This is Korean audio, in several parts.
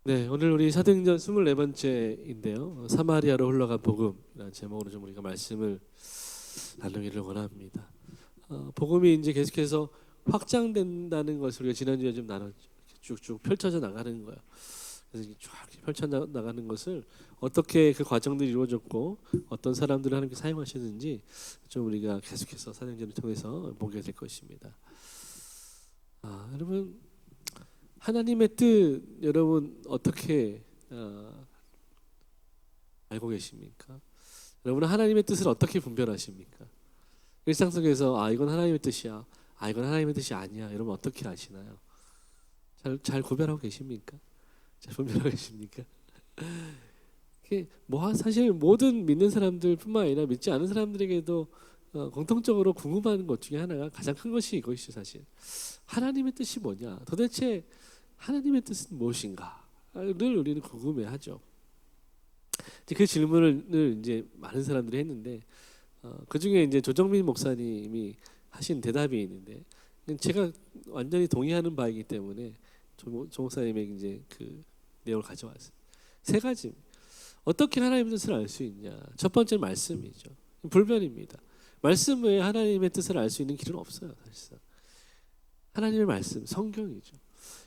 네, 오늘 우리 사도행전 24번째인데요. 사마리아로 흘러간 복음이라는 제목으로 좀 우리가 말씀을 나누기를 원합니다. 복음이 이제 계속해서 확장된다는 것을 우리가 지난주에 좀 나눴죠. 쭉쭉 펼쳐져 나가는 거예요. 그래서 쫙 펼쳐 나가는 것을 어떻게 그 과정들이 이루어졌고 어떤 사람들을 하나님께 사용하시는지 좀 우리가 계속해서 사도행전을 통해서 보게 될 것입니다. 여러분, 하나님의 뜻 여러분 어떻게 알고 계십니까? 여러분은 하나님의 뜻을 어떻게 분별하십니까? 일상 속에서 이건 하나님의 뜻이야, 이건 하나님의 뜻이 아니야, 여러분 어떻게 아시나요? 잘 구별하고 계십니까? 잘 분별하고 계십니까? 이게 사실 모든 믿는 사람들뿐만 아니라 믿지 않은 사람들에게도 공통적으로 궁금한 것 중에 하나가 가장 큰 것이 이것이죠. 사실 하나님의 뜻이 뭐냐, 도대체 하나님의 뜻은 무엇인가?를 우리는 궁금해하죠. 그 질문을 이제 많은 사람들이 했는데 그 중에 이제 조정민 목사님이 하신 대답이 있는데 제가 완전히 동의하는 바이기 때문에 조 목사님의 이제 그 내용을 가져왔어요. 세 가지. 어떻게 하나님의 뜻을 알 수 있냐? 첫 번째 말씀이죠. 불변입니다. 말씀 외에 하나님의 뜻을 알 수 있는 길은 없어요. 사실상 하나님의 말씀, 성경이죠.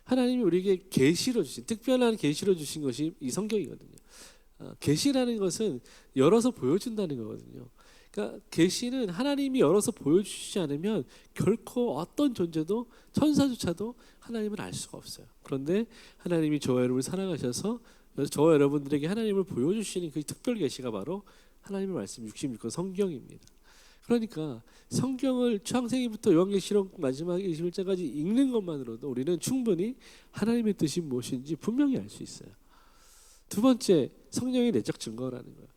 하나님이 우리에게 계시로 주신, 특별한 계시로 주신 것이 이 성경이거든요. 계시라는 것은 열어서 보여준다는 거거든요. 그러니까 계시는 하나님이 열어서 보여주시지 않으면 결코 어떤 존재도, 천사조차도 하나님을 알 수가 없어요. 그런데 하나님이 저와 여러분을 사랑하셔서 저와 여러분들에게 하나님을 보여주시는 그 특별 계시가 바로 하나님의 말씀 66권 성경입니다. 그러니까 성경을 창세기부터 요한계시록 마지막 21장까지 읽는 것만으로도 우리는 충분히 하나님의 뜻이 무엇인지 분명히 알 수 있어요. 두 번째, 성령의 내적 증거라는 거예요.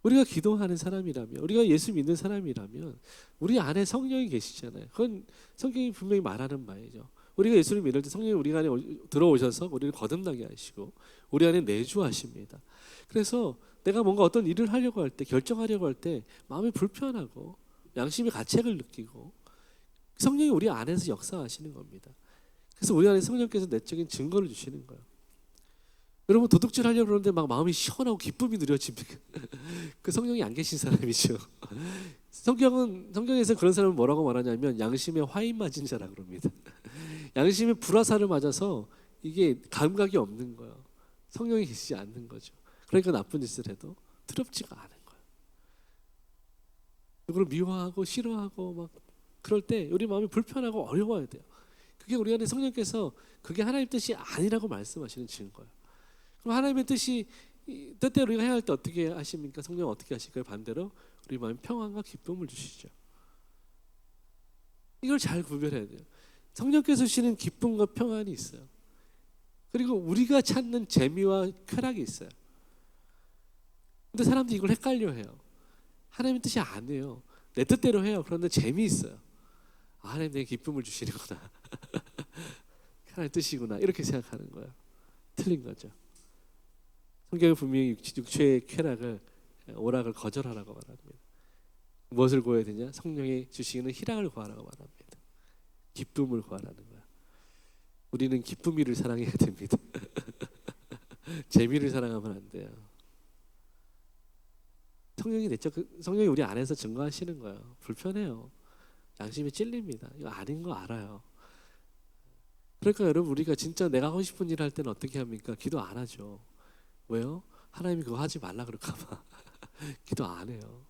우리가 기도하는 사람이라면, 우리가 예수 믿는 사람이라면 우리 안에 성령이 계시잖아요. 그건 성경이 분명히 말하는 바이죠. 우리가 예수를 믿을 때 성령이 우리 안에 들어오셔서 우리를 거듭나게 하시고 우리 안에 내주하십니다. 그래서 내가 뭔가 어떤 일을 하려고 할 때, 결정하려고 할 때 마음이 불편하고 양심의 가책을 느끼고 성령이 우리 안에서 역사하시는 겁니다. 그래서 우리 안에 성령께서 내적인 증거를 주시는 거예요. 여러분 도둑질 하려고 그러는데 막 마음이 시원하고 기쁨이 누려집니까? 그 성령이 안 계신 사람이죠. 성경에서 그런 사람을 뭐라고 말하냐면 양심의 화인 맞은 자라 그럽니다. 양심의 불화살을 맞아서 이게 감각이 없는 거예요. 성령이 계시지 않는 거죠. 그러니까 나쁜 짓을 해도 두렵지가 않은 거예요. 그걸 미워하고 싫어하고 막 그럴 때 우리 마음이 불편하고 어려워야 돼요. 그게 우리 안에 성령께서 그게 하나님의 뜻이 아니라고 말씀하시는 증거예요. 그럼 하나님의 뜻대로 우리가 해야 할 때 어떻게 하십니까? 성령 어떻게 하실까요? 반대로 우리 마음에 평안과 기쁨을 주시죠. 이걸 잘 구별해야 돼요. 성령께서 주시는 기쁨과 평안이 있어요. 그리고 우리가 찾는 재미와 쾌락이 있어요. 근데 사람들이 이걸 헷갈려해요. 하나님의 뜻이 아니에요. 내 뜻대로 해요. 그런데 재미있어요. 하나님 내게 기쁨을 주시는구나. 하나님의 뜻이구나. 이렇게 생각하는 거예요. 틀린 거죠. 성경은 분명히 육체의 쾌락을, 오락을 거절하라고 말합니다. 무엇을 구해야 되냐? 성령이 주시는 희락을 구하라고 말합니다. 기쁨을 구하라는 거야. 우리는 기쁨이를 사랑해야 됩니다. 재미를 사랑하면 안 돼요. 성령이 우리 안에서 증거하시는 거예요. 불편해요. 양심이 찔립니다. 이거 아닌 거 알아요. 그러니까 여러분 우리가 진짜 내가 하고 싶은 일 할 때는 어떻게 합니까? 기도 안 하죠. 왜요? 하나님이 그거 하지 말라 그럴까 봐. 기도 안 해요.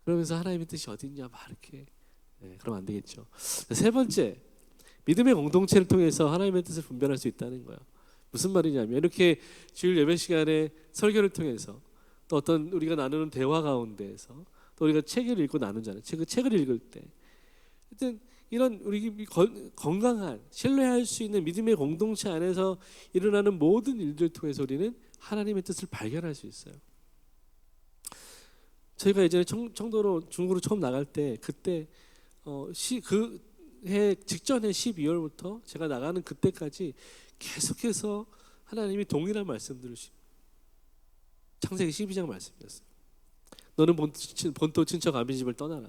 그러면서 하나님의 뜻이 어딨냐 막 이렇게. 그러면 안 되겠죠. 세 번째, 믿음의 공동체를 통해서 하나님의 뜻을 분별할 수 있다는 거예요. 무슨 말이냐면 이렇게 주일 예배 시간에 설교를 통해서 또 어떤 우리가 나누는 대화 가운데에서 또 우리가 책을 읽고 나누잖아요. 책을 읽을 때 하여튼 이런 우리 건강한 신뢰할 수 있는 믿음의 공동체 안에서 일어나는 모든 일들을 통해서 우리는 하나님의 뜻을 발견할 수 있어요. 저희가 예전에 청도로 중국으로 처음 나갈 때 그때 그 해 직전에 12월부터 제가 나가는 그때까지 계속해서 하나님이 동일한 말씀들을 창세기 12장 말씀이었어요. 너는 본토 친척 아비 집을 떠나라.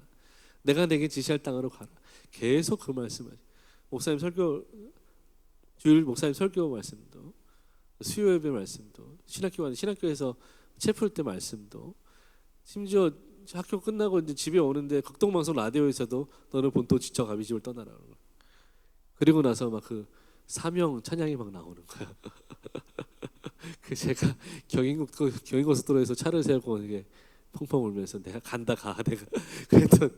내가 내게 지시할 땅으로 가라. 계속 그 말씀을 주일 목사님 설교 말씀도 수요 예배 말씀도, 신학교에서 책 풀 때 말씀도, 심지어 학교 끝나고 이제 집에 오는데 극동방송 라디오에서도 너는 본토 지쳐 가비 집을 떠나라는 거야. 그리고 나서 막 그 사명 찬양이 막 나오는 거야. 그 제가 경인고속도로에서 차를 세우고 이게 펑펑 울면서 내가 간다 가 내가 그랬던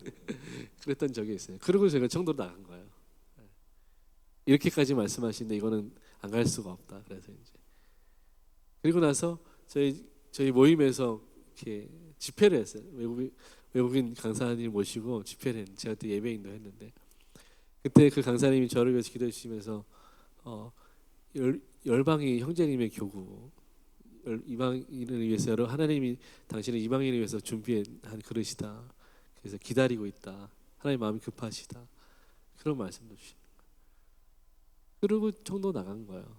그랬던 적이 있어요. 그리고 제가 청도로 나간 거예요. 이렇게까지 말씀하시는데 이거는 안 갈 수가 없다. 그래서 이제 그리고 나서 저희 모임에서 이렇게 집회를 했어요. 외국인 강사님 모시고 집회를 했는데 제가 그때 예배인도 했는데 그때 그 강사님이 저를 위해서 기도해 주시면서 열방이 형제님의 교구 이방인을 위해서 하나님이 당신을 이방인을 위해서 준비한 그릇이다. 그래서 기다리고 있다. 하나님 마음이 급하시다. 그런 말씀도 주시는 거예요. 그리고 청도 나간 거예요.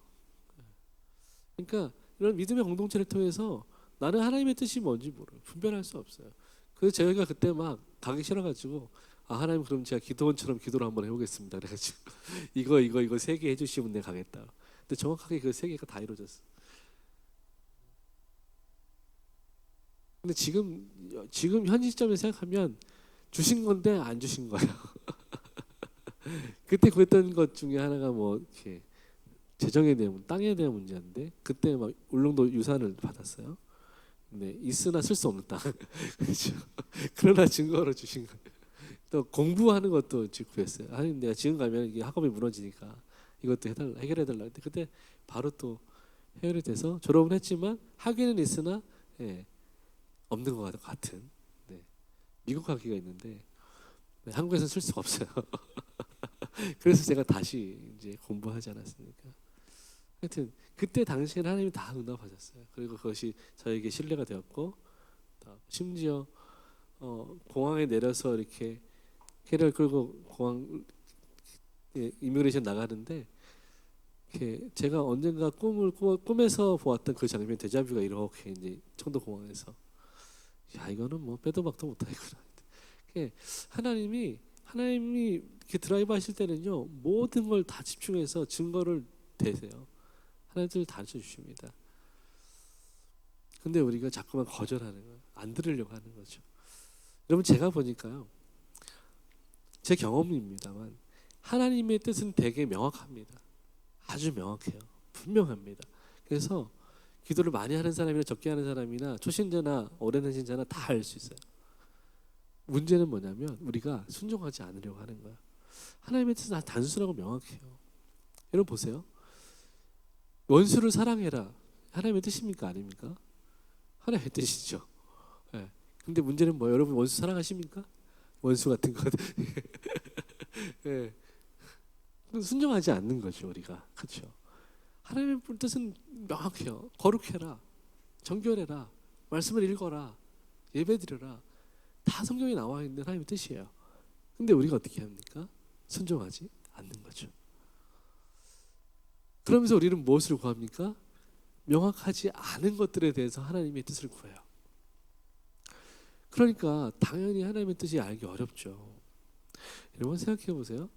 그러니까 이런 믿음의 공동체를 통해서 나는 하나님의 뜻이 뭔지 분별할 수 없어요. 그래서 저희가 그때 막 가기 싫어가지고 하나님 그럼 제가 기도원처럼 기도를 한번 해보겠습니다. 그래가지고 이거 세 개 해주시면 내가 가겠다. 근데 정확하게 그 세 개가 다 이루어졌어. 근데 지금 현 시점에 생각하면 주신 건데 안 주신 거예요. 그때 그랬던 것 중에 하나가 뭐 이렇게 재정에 대한 땅에 대한 문제인데 그때 막 울릉도 유산을 받았어요. 근데 있으나 쓸 수 없는 땅. 그렇죠. 그러나 증거로 주신 거예요. 또 공부하는 것도 구했어요. 아니 내가 지금 가면 이게 학업이 무너지니까 이것도 해결해달라. 근데 그때 바로 또 해결이 돼서 졸업은 했지만 학위는 있으나 없는 것 같은. 네. 미국 학위가 있는데 한국에서는 쓸 수가 없어요. 그래서 제가 다시 이제 공부하지 않았습니까? 하여튼 그때 당시에는 하나님이 다 응답하셨어요. 그리고 그것이 저에게 신뢰가 되었고 심지어 공항에 내려서 이렇게 캐리어를 끌고 공항 이미그레이션 나가는데 이렇게 제가 언젠가 꿈에서 보았던 그 장면 데자뷰가 이렇게 이제 청도 공항에서 야 이거는 뭐 빼도 박도 못하겠구나. 하나님이 이렇게 드라이브 하실 때는요 모든 걸 다 집중해서 증거를 대세요. 하나님들 다 주십니다. 근데 우리가 자꾸만 거절하는 거예요. 안 들으려고 하는 거죠. 여러분 제가 보니까요 제 경험입니다만 하나님의 뜻은 되게 명확합니다. 아주 명확해요. 분명합니다. 그래서 기도를 많이 하는 사람이나 적게 하는 사람이나 초신자나 오랜 신자나 다 알 수 있어요. 문제는 뭐냐면 우리가 순종하지 않으려고 하는 거야. 하나님의 뜻은 단순하고 명확해요. 여러분 보세요. 원수를 사랑해라. 하나님의 뜻입니까? 아닙니까? 하나님의 뜻이죠. 네. 근데 문제는 뭐예요? 여러분 원수 사랑하십니까? 원수 같은 것. 네. 순종하지 않는 거죠 우리가. 그렇죠? 하나님의 뜻은 명확해요. 거룩해라. 정결해라. 말씀을 읽어라. 예배드려라. 다 성경에 나와 있는 하나님의 뜻이에요. 근데 우리가 어떻게 합니까? 순종하지 않는 거죠. 그러면서 우리는 무엇을 구합니까? 명확하지 않은 것들에 대해서 하나님의 뜻을 구해요. 그러니까 당연히 하나님의 뜻이 알기 어렵죠. 여러분 생각해 보세요.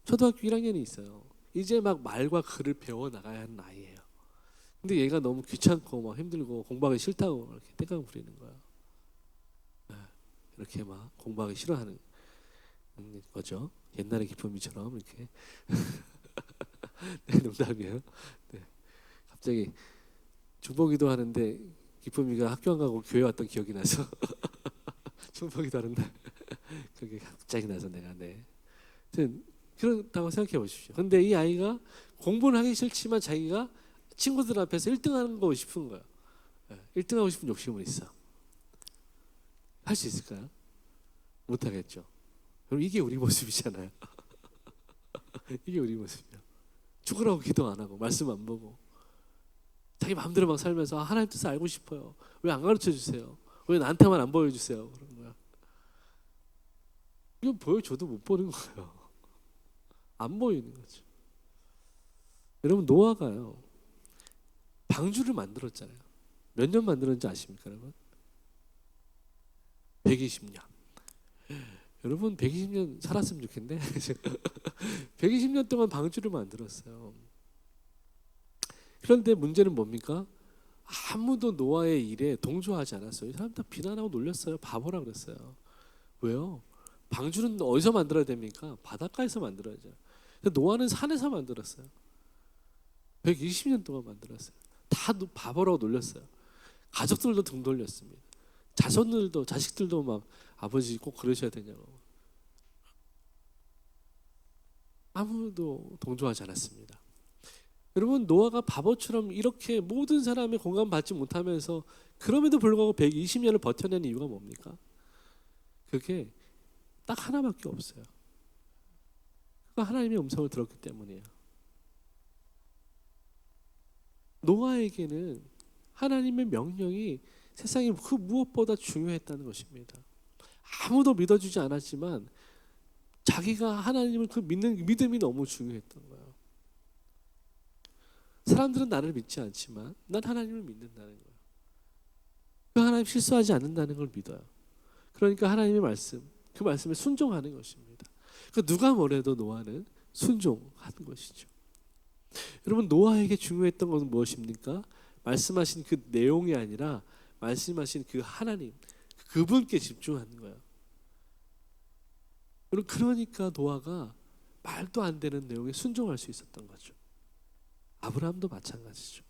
초등학교 1학년이 있어요. 이제 막 말과 글을 배워 나가야 하는 나이예요. 근데 얘가 너무 귀찮고 막 힘들고 공부하기 싫다고 이렇게 땡깡 부리는 거야. 이렇게 막 공부하기 싫어하는 거죠. 옛날의 기쁨이처럼 이렇게. 네, 농담이에요. 네. 갑자기 중보기도 하는데 기쁨이가 학교 안 가고 교회 왔던 기억이 나서 중보기도 하는데 그게 갑자기 나서 내가 그렇다고 생각해 보십시오. 근데 이 아이가 공부는 하기 싫지만 자기가 친구들 앞에서 1등하는 거 싶은 거야. 1등하고 싶은 욕심은 있어. 할 수 있을까요? 못하겠죠. 그럼 이게 우리 모습이잖아요. 이게 우리 모습이야. 죽으라고 기도 안 하고 말씀 안 보고 자기 마음대로 막 살면서 하나님 뜻을 알고 싶어요. 왜 안 가르쳐 주세요? 왜 나한테만 안 보여주세요? 그런 거야. 이건 보여줘도 못 보는 거예요. 안 보이는 거죠. 여러분 노아가요 방주를 만들었잖아요. 몇 년 만들었는지 아십니까 여러분? 120년. 여러분 120년 살았으면 좋겠네. 120년 동안 방주를 만들었어요. 그런데 문제는 뭡니까? 아무도 노아의 일에 동조하지 않았어요. 이 사람 다 비난하고 놀렸어요. 바보라 그랬어요. 왜요? 방주는 어디서 만들어야 됩니까? 바닷가에서 만들어야죠. 근데 노아는 산에서 만들었어요. 120년 동안 만들었어요. 다 바보라고 놀렸어요. 가족들도 등 돌렸습니다. 자식들도 막 아버지 꼭 그러셔야 되냐고. 아무도 동조하지 않았습니다. 여러분, 노아가 바보처럼 이렇게 모든 사람의 공감받지 못하면서 그럼에도 불구하고 120년을 버텨낸 이유가 뭡니까? 그게 딱 하나밖에 없어요. 그가 하나님의 음성을 들었기 때문이에요. 노아에게는 하나님의 명령이 세상에 그 무엇보다 중요했다는 것입니다. 아무도 믿어주지 않았지만 자기가 하나님을 그 믿는 믿음이 너무 중요했던 거예요. 사람들은 나를 믿지 않지만 난 하나님을 믿는다는 거예요. 그 하나님 실수하지 않는다는 걸 믿어요. 그러니까 하나님의 말씀, 그 말씀에 순종하는 것입니다. 그 누가 뭐래도 노아는 순종하는 것이죠. 여러분, 노아에게 중요했던 것은 무엇입니까? 말씀하신 그 내용이 아니라 말씀하신 그 하나님, 그분께 집중하는 거예요. 여러분, 그러니까 노아가 말도 안 되는 내용에 순종할 수 있었던 거죠. 아브라함도 마찬가지죠.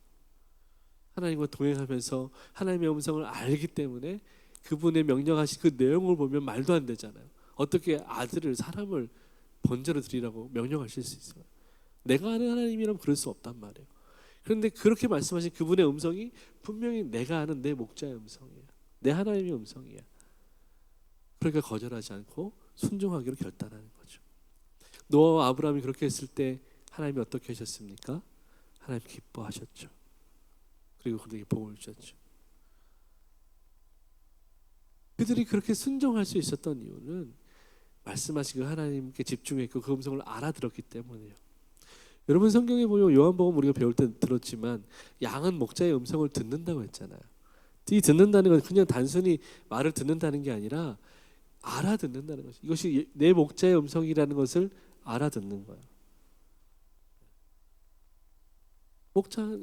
하나님과 동행하면서 하나님의 음성을 알기 때문에 그분의 명령하신 그 내용을 보면 말도 안 되잖아요. 어떻게 아들을, 사람을 번제로 드리라고 명령하실 수 있어요? 내가 아는 하나님이라면 그럴 수 없단 말이에요. 그런데 그렇게 말씀하신 그분의 음성이 분명히 내가 아는 내 목자의 음성이야. 내 하나님의 음성이야. 그러니까 거절하지 않고 순종하기로 결단하는 거죠. 노아와 아브라함이 그렇게 했을 때 하나님이 어떻게 하셨습니까? 하나님 기뻐하셨죠. 그리고 그들에게 복을 주셨죠. 그들이 그렇게 순종할 수 있었던 이유는 말씀하신 그 하나님께 집중했고 그 음성을 알아들었기 때문이에요. 여러분, 성경에 보면 요한복음 우리가 배울 때 들었지만 양은 목자의 음성을 듣는다고 했잖아요. 이 듣는다는 건 그냥 단순히 말을 듣는다는 게 아니라 알아듣는다는 것이, 이것이 내 목자의 음성이라는 것을 알아듣는 거예요.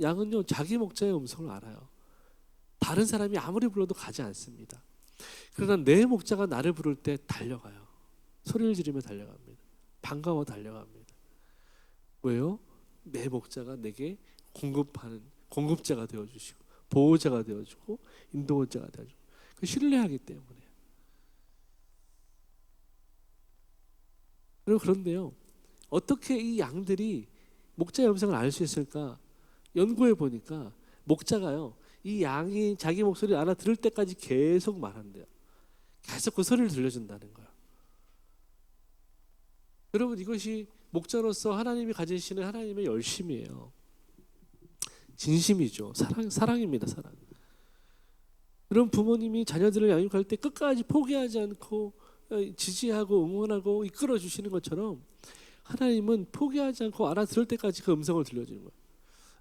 양은요 자기 목자의 음성을 알아요. 다른 사람이 아무리 불러도 가지 않습니다. 그러나 내 목자가 나를 부를 때 달려가요. 소리를 지르며 달려갑니다. 반가워 달려갑니다. 왜요? 내 목자가 내게 공급자가 되어주시고 보호자가 되어주고 인도자가 되어주고 그 신뢰하기 때문에. 그런데요, 어떻게 이 양들이 목자의 음성을 알 수 있을까? 연구해 보니까 목자가요, 이 양이 자기 목소리를 알아들을 때까지 계속 말한대요. 계속 그 소리를 들려준다는 거예요. 여러분, 이것이 목자로서 하나님이 가지시는 하나님의 열심이에요. 진심이죠. 사랑입니다. 사랑. 그런 부모님이 자녀들을 양육할 때 끝까지 포기하지 않고 지지하고 응원하고 이끌어 주시는 것처럼 하나님은 포기하지 않고 알아들을 때까지 그 음성을 들려주는 거예요.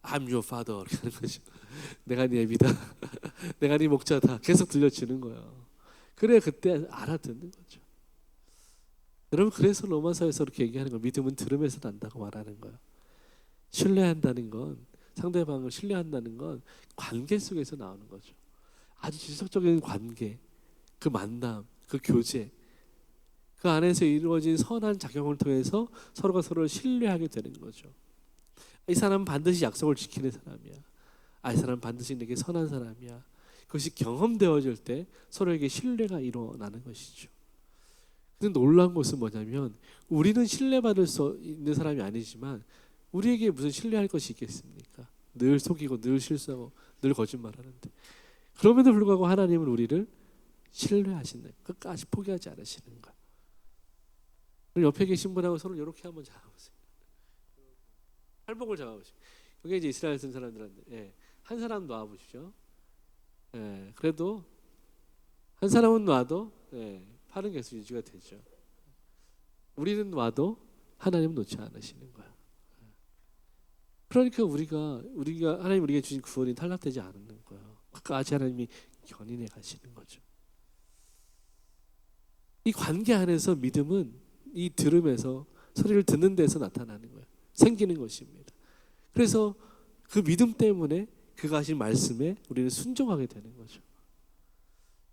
I'm your father 이렇게 하는 거죠. 내가 네 애비다. 내가 네 목자다. 계속 들려주는 거예요. 그래 그때 알아듣는 거죠. 여러분, 그래서 로마서에서 이렇게 얘기하는 거, 믿음은 들음에서 난다고 말하는 거예요. 신뢰한다는 건, 상대방을 신뢰한다는 건 관계 속에서 나오는 거죠. 아주 지속적인 관계, 그 만남, 그 교제, 그 안에서 이루어진 선한 작용을 통해서 서로가 서로를 신뢰하게 되는 거죠. 이 사람은 반드시 약속을 지키는 사람이야. 이 사람은 반드시 내게 선한 사람이야. 그것이 경험되어질 때 서로에게 신뢰가 일어나는 것이죠. 근데 놀라운 것은 뭐냐면 우리는 신뢰받을 수 있는 사람이 아니지만 우리에게 무슨 신뢰할 것이 있겠습니까? 늘 속이고 늘 실수하고 늘 거짓말하는데, 그럼에도 불구하고 하나님은 우리를 신뢰하시는, 끝까지 포기하지 않으시는 거예요. 옆에 계신 분하고 서로 이렇게 한번 잡아보세요. 팔복을 잡아보세요. 여기 이제 이스라엘 쓴 사람들한테 한 사람 놔보십시오. 그래도 한 사람은 놔도 팔은 계속 유지가 되죠. 우리는 놔도 하나님은 놓지 않으시는 거야. 그러니까 우리가 하나님 우리에게 주신 구원이 탈락되지 않는 거예요. 끝까지 하나님이 견인해 가시는 거죠. 이 관계 안에서 믿음은 이 들음에서, 소리를 듣는 데서 나타나는 거예요. 생기는 것입니다. 그래서 그 믿음 때문에 그가 하신 말씀에 우리는 순종하게 되는 거죠.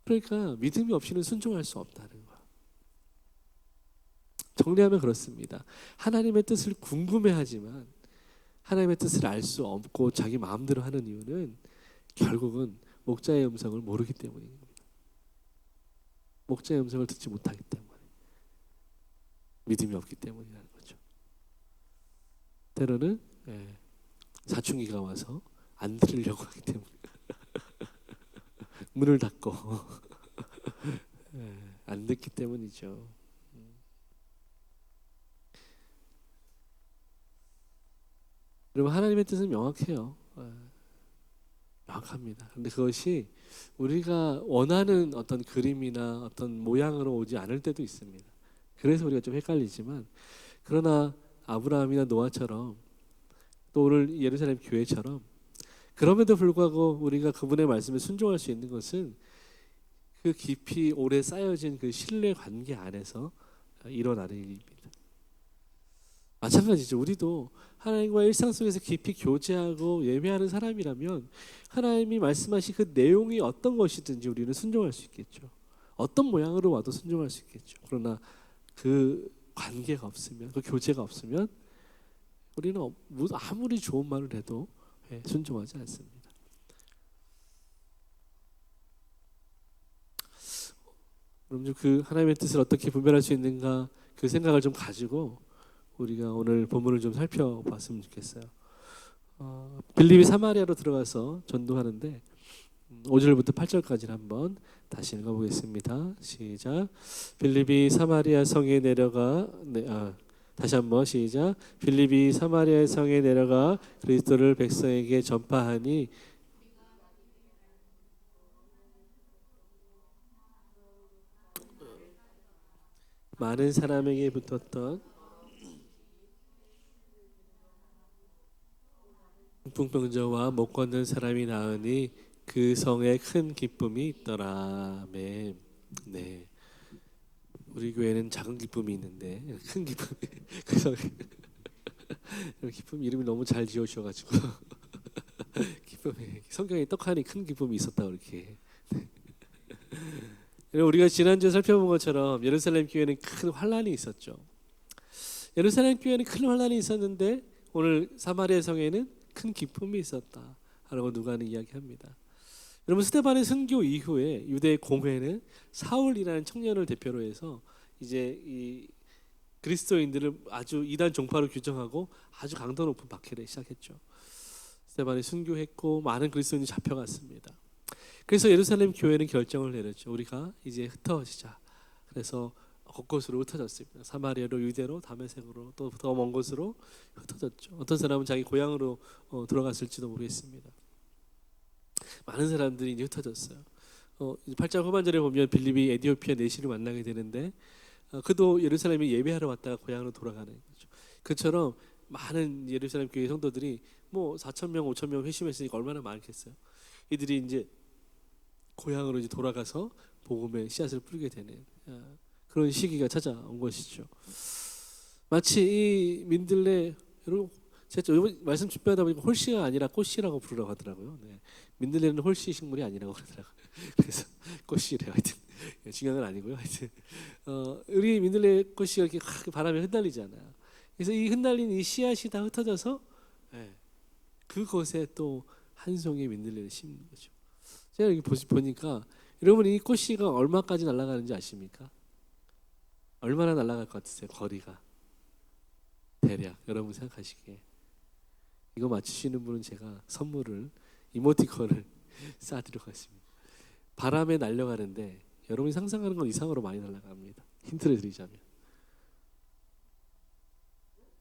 그러니까 믿음이 없이는 순종할 수 없다는 거예요. 정리하면 그렇습니다. 하나님의 뜻을 궁금해하지만 하나님의 뜻을 알 수 없고 자기 마음대로 하는 이유는 결국은 목자의 음성을 모르기 때문입니다. 목자의 음성을 듣지 못하기 때문에, 믿음이 없기 때문이라는 거죠. 때로는 사춘기가 와서 안 들으려고 하기 때문에 문을 닫고 안 듣기 때문이죠. 여러분, 하나님의 뜻은 명확해요. 명확합니다. 근데 그것이 우리가 원하는 어떤 그림이나 어떤 모양으로 오지 않을 때도 있습니다. 그래서 우리가 좀 헷갈리지만, 그러나 아브라함이나 노아처럼 또 오늘 예루살렘 교회처럼 그럼에도 불구하고 우리가 그분의 말씀에 순종할 수 있는 것은 그 깊이 오래 쌓여진 그 신뢰 관계 안에서 일어나는 일입니다. 마찬가지죠. 우리도 하나님과 일상 속에서 깊이 교제하고 예배하는 사람이라면 하나님이 말씀하신 그 내용이 어떤 것이든지 우리는 순종할 수 있겠죠. 어떤 모양으로 와도 순종할 수 있겠죠. 그러나 그 관계가 없으면, 그 교제가 없으면 우리는 아무리 좋은 말을 해도 순종하지 않습니다. 그럼 그 하나님의 뜻을 어떻게 분별할 수 있는가, 그 생각을 좀 가지고 우리가 오늘 본문을 좀 살펴봤으면 좋겠어요. 빌립이 사마리아로 들어가서 전도하는데 5절부터 8절까지를 한번 다시 읽어보겠습니다. 시작. 빌립이 사마리아 성에 내려가 다시 한번 시작. 빌립이 사마리아 성에 내려가 그리스도를 백성에게 전파하니 많은 사람에게 붙었던 풍병자와 못 걷는 사람이 나으니 그 성에 큰 기쁨이 있더라. 아멘. 네. 우리 교회는 작은 기쁨이 있는데 큰 기쁨이 그래서 기쁨 이름이 너무 잘 지어주셔가지고 기쁨이 성경에 떡하니 큰 기쁨이 있었다 그렇게. 우리가 지난주에 살펴본 것처럼 예루살렘 교회는 큰 환란이 있었죠. 예루살렘 교회는 큰 환란이 있었는데 오늘 사마리아 성에는 큰 기쁨이 있었다라고 누가는 이야기합니다. 여러분, 스데반의 순교 이후에 유대 공회는 사울이라는 청년을 대표로 해서 이제 이 그리스도인들을 아주 이단 종파로 규정하고 아주 강도 높은 박해를 시작했죠. 스데반이 순교했고 많은 그리스도인이 잡혀갔습니다. 그래서 예루살렘 교회는 결정을 내렸죠. 우리가 이제 흩어지자. 그래서 곳곳으로 흩어졌습니다. 사마리아로, 유대로, 다메섹으로, 또 더 먼 곳으로 흩어졌죠. 어떤 사람은 자기 고향으로 들어갔을지도 모르겠습니다. 많은 사람들이 이제 흩어졌어요. 8장 후반절에 보면 빌립이 에디오피아 내시를 만나게 되는데 그도 예루살렘에 예배하러 왔다가 고향으로 돌아가는 거죠. 그처럼 많은 예루살렘 교회 성도들이 뭐 4,000명, 5,000명 회심했으니까 얼마나 많겠어요. 이들이 이제 고향으로 이제 돌아가서 복음의 씨앗을 뿌리게 되는 그런 시기가 찾아온 것이죠. 마치 이 민들레, 여러분 제가 이번 말씀 준비하다 보니까 홀씨가 아니라 꽃씨라고 부르라고 하더라고요. 네. 민들레는 홀씨 식물이 아니라고 그러더라고요. 그래서 꽃씨래요. 하여튼 중요한 건 아니고요. 하여튼 우리 민들레 꽃씨가 이렇게 바람에 흩날리잖아요. 그래서 이 흩날린 이 씨앗이 다 흩어져서 그곳에 또 한 송이 민들레를 심는 거죠. 제가 여기 보니까 여러분 이 꽃씨가 얼마까지 날아가는지 아십니까? 얼마나 날아갈 것 같으세요? 거리가 대략 여러분 생각하시기에 이거 맞추시는 분은 제가 선물을 이모티콘을 쏴드리고 있습니다. 바람에 날려가는데 여러분이 상상하는 건 이상으로 많이 날아갑니다. 힌트를 드리자면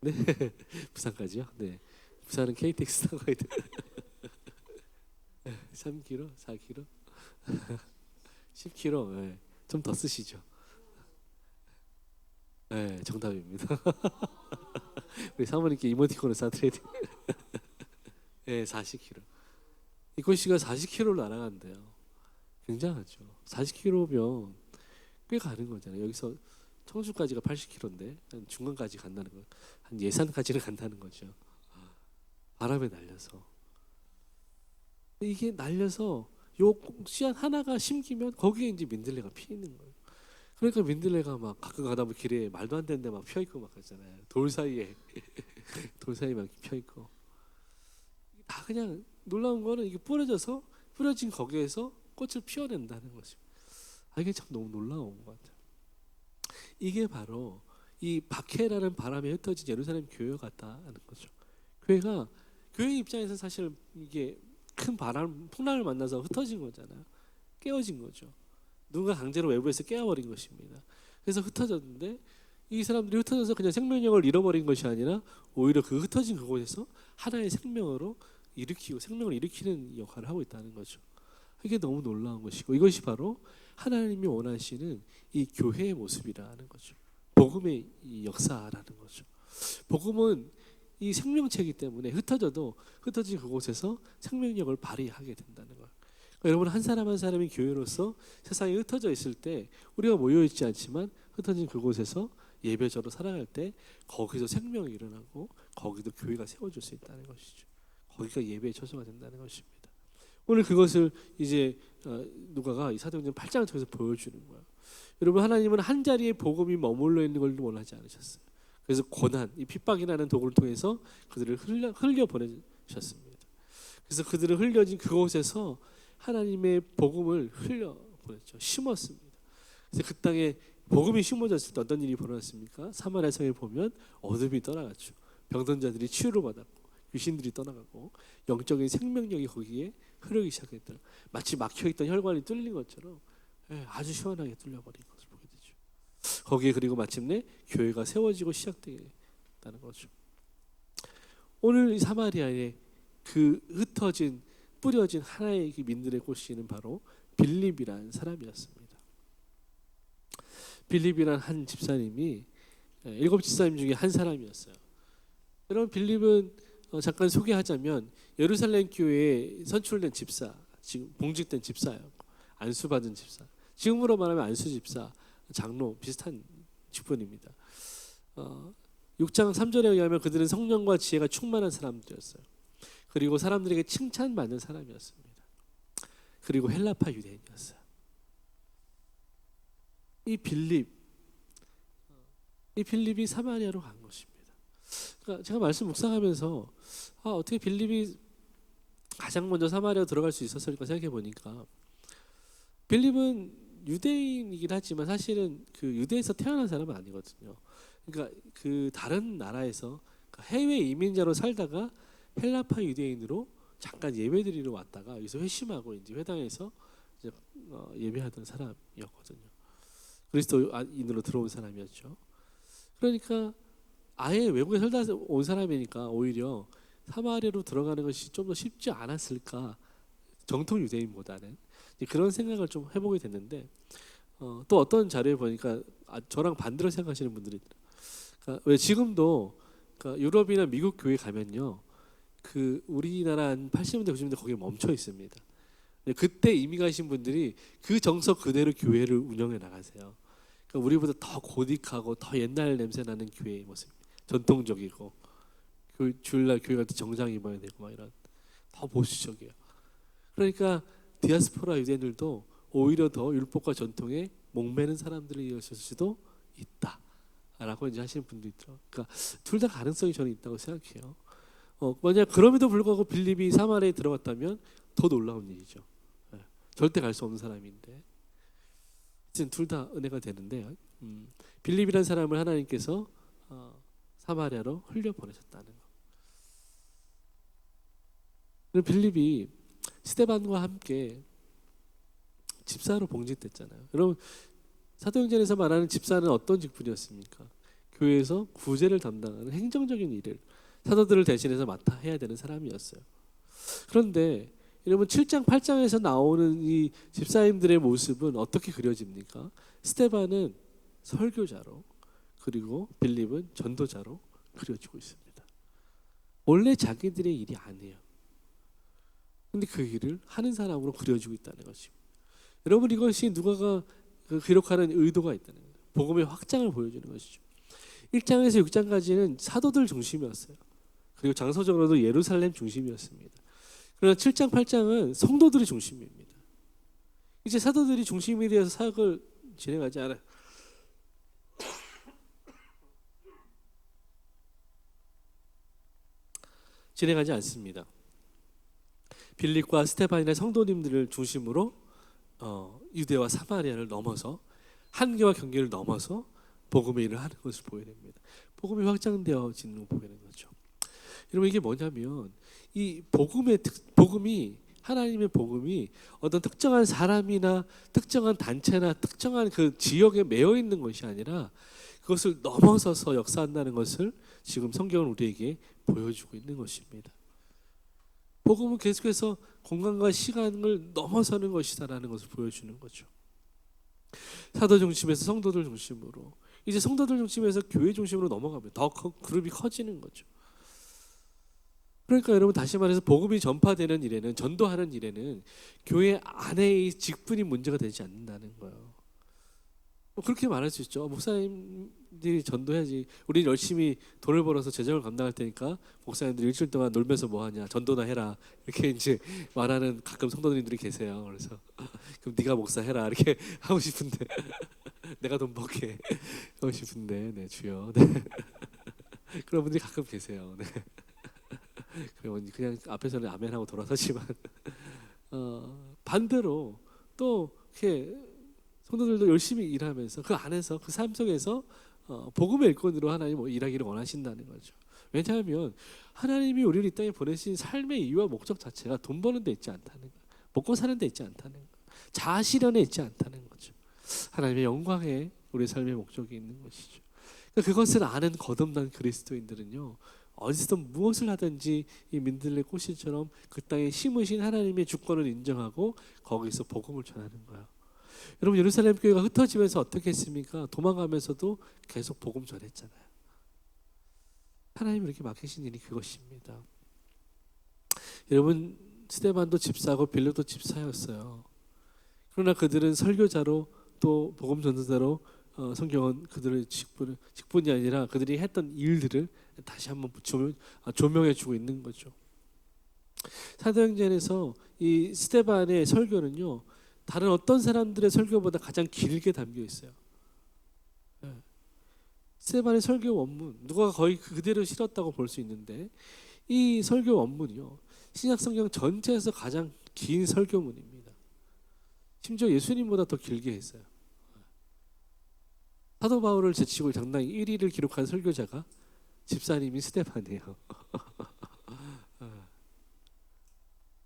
네 부산까지요? 네 부산은 KTX 타고 가야 돼. 3km, 4km, 10km. 네. 좀 더 쓰시죠. 네, 정답입니다. 우리 사모님께 이모티콘을 쏴드려야 돼. 네, 40km. 이 꽃씨가 40km를 날아간대요. 굉장하죠. 40km면 꽤 가는 거잖아요. 여기서 청주까지가 80km인데 한 중간까지 간다는 거, 한 예산까지는 간다는 거죠. 바람에 날려서 이게 날려서 요 씨앗 하나가 심기면 거기에 이제 민들레가 피는 거예요. 그러니까 민들레가 막 가끔 가다 보면 길에 말도 안 되는 데 막 펴 있고 막 그러잖아요. 돌 사이에 돌 사이에 막 펴 있고. 다 그냥 놀라운 거는 이게 뿌려진 거기에서 꽃을 피워낸다는 것입니다. 이게 참 너무 놀라운 것 같아요. 이게 바로 이 박해라는 바람에 흩어진 예루살렘 교회 같다는 거죠. 교회 입장에서 사실 이게 큰 풍랑을 만나서 흩어진 거잖아요. 깨어진 거죠. 누가 강제로 외부에서 깨어버린 것입니다. 그래서 흩어졌는데 이 사람들이 흩어져서 그냥 생명력을 잃어버린 것이 아니라 오히려 그 흩어진 그곳에서 하나의 생명을 일으키는 역할을 하고 있다는 거죠. 이게 너무 놀라운 것이고 이것이 바로 하나님이 원하시는 이 교회의 모습이라는 거죠. 복음의 이 역사라는 거죠. 복음은 이 생명체이기 때문에 흩어진 그곳에서 생명력을 발휘하게 된다는 거예요. 그러니까 여러분 한 사람 한 사람이 교회로서 세상에 흩어져 있을 때 우리가 모여 있지 않지만 흩어진 그곳에서 예배자로 살아갈 때 거기서 생명이 일어나고 거기도 교회가 세워질 수 있다는 것이죠. 거기가 예배의 처소가 된다는 것입니다. 오늘 그것을 이제 누가가 이 사도행전 8장을 통해서 보여주는 거예요. 여러분 하나님은 한 자리에 복음이 머물러 있는 걸 원하지 않으셨어요. 그래서 고난, 이 핍박이라는 도구를 통해서 그들을 흘려 보내셨습니다. 그래서 그들을 흘려진 그곳에서 하나님의 복음을 흘려 보냈죠. 심었습니다. 그래서 그 땅에 복음이 심어졌을 때 어떤 일이 벌어졌습니까? 사마리아 성에 보면 어둠이 떠나갔죠. 병든 자들이 치유를 받았고 귀신들이 떠나가고 영적인 생명력이 거기에 흐르기 시작했더라. 마치 막혀있던 혈관이 뚫린 것처럼 아주 시원하게 뚫려버린 것을 보게 되죠. 거기에 그리고 마침내 교회가 세워지고 시작되었다는 거죠. 오늘 이 사마리아에 그 뿌려진 하나의 민들의 꽃씨는 바로 빌립이라는 사람이었습니다. 빌립이라는 한 집사님이 7 집사님 중에 한 사람이었어요. 여러분 빌립은 잠깐 소개하자면 예루살렘 교회에 선출된 집사, 지금 봉직된 집사예요. 안수받은 집사. 지금으로 말하면 안수 집사, 장로 비슷한 직분입니다. 6장 3절에 의하면 그들은 성령과 지혜가 충만한 사람들이었어요. 그리고 사람들에게 칭찬받는 사람이었습니다. 그리고 헬라파 유대인이었어요. 이 빌립이 사마리아로 간 것입니다. 그러니까 제가 말씀 묵상하면서 어떻게 빌립이 가장 먼저 사마리아 들어갈 수 있었을까 생각해 보니까 빌립은 유대인이긴 하지만 사실은 그 유대에서 태어난 사람은 아니거든요. 그러니까 그 다른 나라에서 해외 이민자로 살다가 헬라파 유대인으로 잠깐 예배드리러 왔다가 여기서 회심하고 이제 회당에서 이제 예배하던 사람이었거든요. 그리스도인으로 들어온 사람이었죠. 그러니까 아예 외국에 살다 온 사람이니까 오히려 사마리아로 들어가는 것이 좀 더 쉽지 않았을까, 정통 유대인보다는 그런 생각을 좀 해보게 됐는데 또 어떤 자료에 보니까 저랑 반대로 생각하시는 분들이 있더라고요. 그러니까 왜 지금도 그러니까 유럽이나 미국 교회 가면요, 그 우리나라 한 80년대 90년대 거기에 멈춰 있습니다. 그때 이미 가신 분들이 그 정석 그대로 교회를 운영해 나가세요. 그러니까 우리보다 더 고딕하고 더 옛날 냄새 나는 교회의 모습, 전통적이고 그 주일날 교회 갈 때 정장 입어야 되고 막 이런 더 보수적이에요. 그러니까 디아스포라 유대인들도 오히려 더 율법과 전통에 목매는 사람들이었을 수도 있다라고 이제 하시는 분도 있더라고요. 그러니까 둘 다 가능성이 저는 있다고 생각해요. 만약 그럼에도 불구하고 빌립이 사마리아에 들어갔다면 더 놀라운 일이죠. 절대 갈 수 없는 사람인데 둘 다 은혜가 되는데 빌립이라는 사람을 하나님께서 사마리아로 흘려 보내셨다는 거. 빌립이 스데반과 함께 집사로 봉직됐잖아요. 여러분 사도행전에서 말하는 집사는 어떤 직분이었습니까? 교회에서 구제를 담당하는 행정적인 일을 사도들을 대신해서 맡아 해야 되는 사람이었어요. 그런데 여러분 7장 8장에서 나오는 이 집사님들의 모습은 어떻게 그려집니까? 스데반은 설교자로, 그리고 빌립은 전도자로 그려지고 있습니다. 원래 자기들의 일이 아니에요. 근데 그 일을 하는 사람으로 그려지고 있다는 것입니다. 여러분 이것이 누가가 기록하는 의도가 있다는 거예요. 복음의 확장을 보여주는 것이죠. 1장에서 6장까지는 사도들 중심이었어요. 그리고 장소적으로도 예루살렘 중심이었습니다. 그러나 7장 8장은 성도들이 중심입니다. 이제 사도들이 중심이 되어서 사역을 진행하지 않아요. 진행하지 않습니다. 빌립과 스데반이나 성도님들을 중심으로 유대와 사마리아를 넘어서 한계와 경계를 넘어서 복음의 일을 하는 것을 보여야 됩니다. 복음이 확장되어지는 걸 보여야 되는 거죠. 여러분, 이게 뭐냐면 이 복음이 하나님의 복음이 어떤 특정한 사람이나 특정한 단체나 특정한 그 지역에 매여 있는 것이 아니라 그것을 넘어서서 역사한다는 것을 지금 성경은 우리에게 보여주고 있는 것입니다. 복음은 계속해서 공간과 시간을 넘어서는 것이다라는 것을 보여주는 거죠. 사도 중심에서 성도들 중심으로, 이제 성도들 중심에서 교회 중심으로 넘어가면 더 그룹이 커지는 거죠. 그러니까 여러분, 다시 말해서 복음이 전파되는 일에는, 전도하는 일에는 교회 안에의 직분이 문제가 되지 않는다는 거예요. 그렇게 말할 수 있죠. 목사님들이 전도해야지. 우리 열심히 돈을 벌어서 재정을 감당할 테니까 목사님들 일주일 동안 놀면서 뭐 하냐, 전도나 해라, 이렇게 이제 말하는 가끔 성도님들이 계세요. 그래서 그럼 네가 목사해라 이렇게 하고 싶은데 내가 돈 벌게 하고 싶은데, 네 주여, 네. 그런 분들이 가끔 계세요. 네. 그냥 앞에서는 아멘하고 돌아서지만 반대로 또 이렇게 성도들도 열심히 일하면서 그 안에서, 그 삶 속에서 복음의 일꾼으로 하나님 일하기를 원하신다는 거죠. 왜냐하면 하나님이 우리를 이 땅에 보내신 삶의 이유와 목적 자체가 돈 버는 데 있지 않다는 거예요. 먹고 사는 데 있지 않다는 거예요. 자아 실현에 있지 않다는 거죠. 하나님의 영광에 우리의 삶의 목적이 있는 것이죠. 그러니까 그것을 아는 거듭난 그리스도인들은요, 어디서든 무엇을 하든지 이 민들레 꽃씨처럼 그 땅에 심으신 하나님의 주권을 인정하고 거기서 복음을 전하는 거예요. 여러분, 예루살렘 교회가 흩어지면서 어떻게 했습니까? 도망가면서도 계속 복음 전했잖아요. 하나님이 이렇게 맡기신 일이 그것입니다. 여러분, 스데반도 집사고 빌립도 집사였어요. 그러나 그들은 설교자로 또 복음 전도자로 성경은 그들의 직분이 아니라 그들이 했던 일들을 다시 한번 조명해 주고 있는 거죠. 사도행전에서 이 스데반의 설교는요, 다른 어떤 사람들의 설교보다 가장 길게 담겨 있어요. 스데반의 설교 원문, 누가 거의 그대로 실었다고 볼 수 있는데, 이 설교 원문이요, 신약 성경 전체에서 가장 긴 설교문입니다. 심지어 예수님보다 더 길게 했어요. 사도 바울을 제치고 당당히 1위를 기록한 설교자가 집사님이 스데반이에요.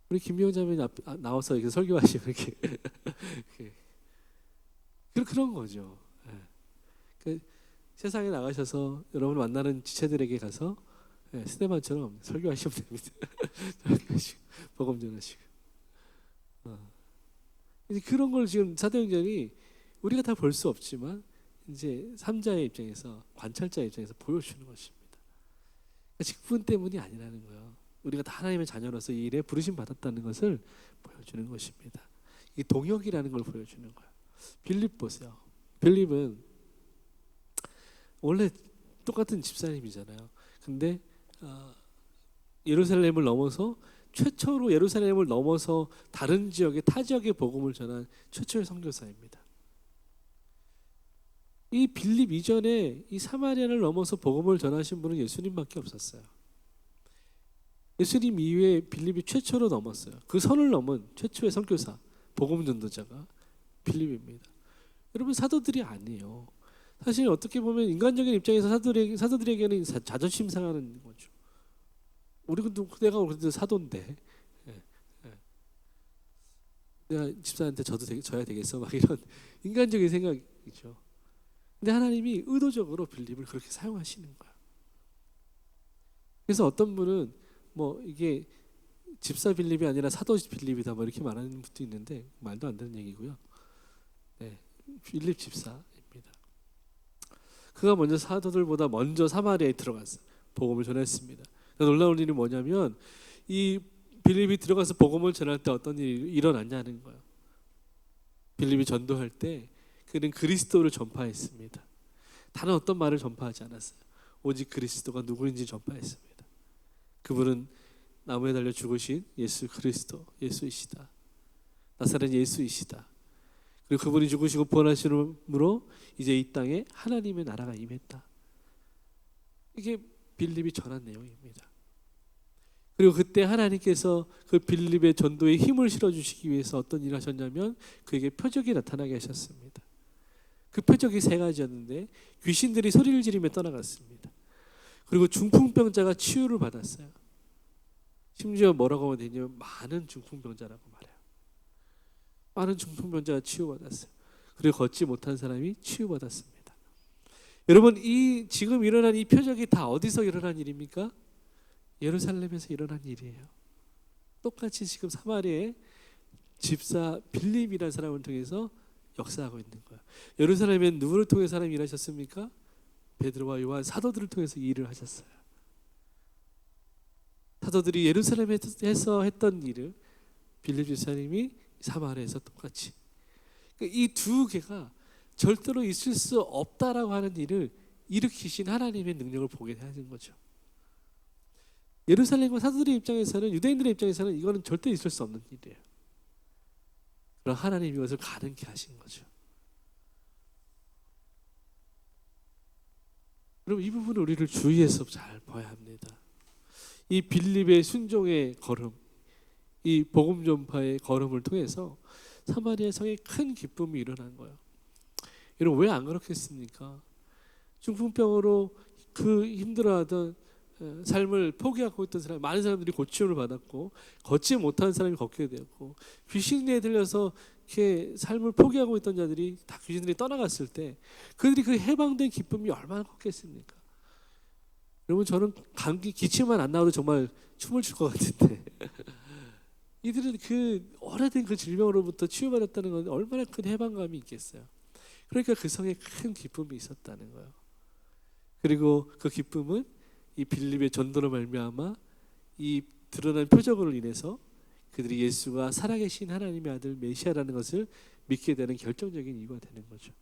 우리 김미영 자매님 나와서 이렇게 설교하시면 이렇게 그런 거죠. 그 세상에 나가셔서 여러분 만나는 지체들에게 가서 스데반처럼 설교하시면 됩니다. 복음 전하시고. 이제 그런 걸 지금 사도행전이 우리가 다 볼 수 없지만 이제 3자의 입장에서, 관찰자의 입장에서 보여주는 것입니다. 직분 때문이 아니라는 거예요. 우리가 다 하나님의 자녀로서 이 일에 부르심 받았다는 것을 보여주는 것입니다. 이 동역이라는 걸 보여주는 거예요. 빌립 보세요. 빌립은 원래 똑같은 집사님이잖아요. 근데 예루살렘을 넘어서 최초로 예루살렘을 넘어서 다른 지역의 타 지역의 복음을 전한 최초의 선교사입니다. 이 빌립 이전에 이 사마리아를 넘어서 복음을 전하신 분은 예수님밖에 없었어요. 예수님 이후에 빌립이 최초로 넘었어요. 그 선을 넘은 최초의 선교사, 복음 전도자가 빌립입니다. 여러분, 사도들이 아니에요. 사실 어떻게 보면 인간적인 입장에서 사도들에게는 자존심 상하는 거죠. 내가 그래도 사도인데, 내가 집사한테 져야 되겠어, 막 이런 인간적인 생각이죠. 근데 하나님이 의도적으로 빌립을 그렇게 사용하시는 거야. 그래서 어떤 분은 뭐 이게 집사 빌립이 아니라 사도 빌립이다 뭐 이렇게 말하는 분도 있는데 말도 안 되는 얘기고요. 네, 빌립 집사입니다. 그가 먼저 사도들보다 먼저 사마리아에 들어가서 복음을 전했습니다. 놀라운 일이 뭐냐면 이 빌립이 들어가서 복음을 전할 때 어떤 일이 일어났냐는 거예요. 빌립이 전도할 때 그는 그리스도를 전파했습니다. 다른 어떤 말을 전파하지 않았어요. 오직 그리스도가 누구인지 전파했습니다. 그분은 나무에 달려 죽으신 예수 그리스도, 예수이시다. 나사렛 예수이시다. 그리고 그분이 죽으시고 부활하심으로 이제 이 땅에 하나님의 나라가 임했다. 이게 빌립이 전한 내용입니다. 그리고 그때 하나님께서 그 빌립의 전도에 힘을 실어주시기 위해서 어떤 일을 하셨냐면 그에게 표적이 나타나게 하셨습니다. 그 표적이 세 가지였는데 귀신들이 소리를 지르며 떠나갔습니다. 그리고 중풍병자가 치유를 받았어요. 심지어 뭐라고 하면 되냐면 많은 중풍병자라고 말해요. 많은 중풍병자가 치유받았어요. 그리고 걷지 못한 사람이 치유받았습니다. 여러분, 이 지금 일어난 이 표적이 다 어디서 일어난 일입니까? 예루살렘에서 일어난 일이에요. 똑같이 지금 사마리아의 집사 빌립이라는 사람을 통해서 역사하고 있는 거예요. 예루살렘엔 누구를 통해서 하나님 일하셨습니까? 베드로와 요한 사도들을 통해서 일을 하셨어요. 사도들이 예루살렘에서 했던 일을 빌립 집사님이 사마리아에서 똑같이, 이 두 개가 절대로 있을 수 없다라고 하는 일을 일으키신 하나님의 능력을 보게 되는 거죠. 예루살렘과 사도들의 입장에서는, 유대인들의 입장에서는 이거는 절대 있을 수 없는 일이에요. 그럼 하나님이 이것을 가능케 하신 거죠. 그럼 이 부분을 우리를 주의해서 잘 봐야 합니다. 이 빌립의 순종의 걸음, 이 복음 전파의 걸음을 통해서 사마리아 성에 큰 기쁨이 일어난 거예요. 여러분, 왜 안 그렇겠습니까? 중풍병으로 그 힘들어하던 삶을 포기하고 있던 사람, 많은 사람들이 고침을 받았고 걷지 못하는 사람이 걷게 되었고 귀신에 들려서 이렇게 삶을 포기하고 있던 자들이 다 귀신들이 떠나갔을 때 그들이 그 해방된 기쁨이 얼마나 컸겠습니까? 여러분, 저는 감기 기침만 안 나와도 정말 춤을 출 것 같은데 이들은 그 오래된 그 질병으로부터 치유받았다는 건 얼마나 큰 해방감이 있겠어요. 그러니까 그 성에 큰 기쁨이 있었다는 거예요. 그리고 그 기쁨은 이 빌립의 전도로 말미암아 이 드러난 표적으로 인해서 그들이 예수가 살아계신 하나님의 아들 메시아라는 것을 믿게 되는 결정적인 이유가 되는 거죠.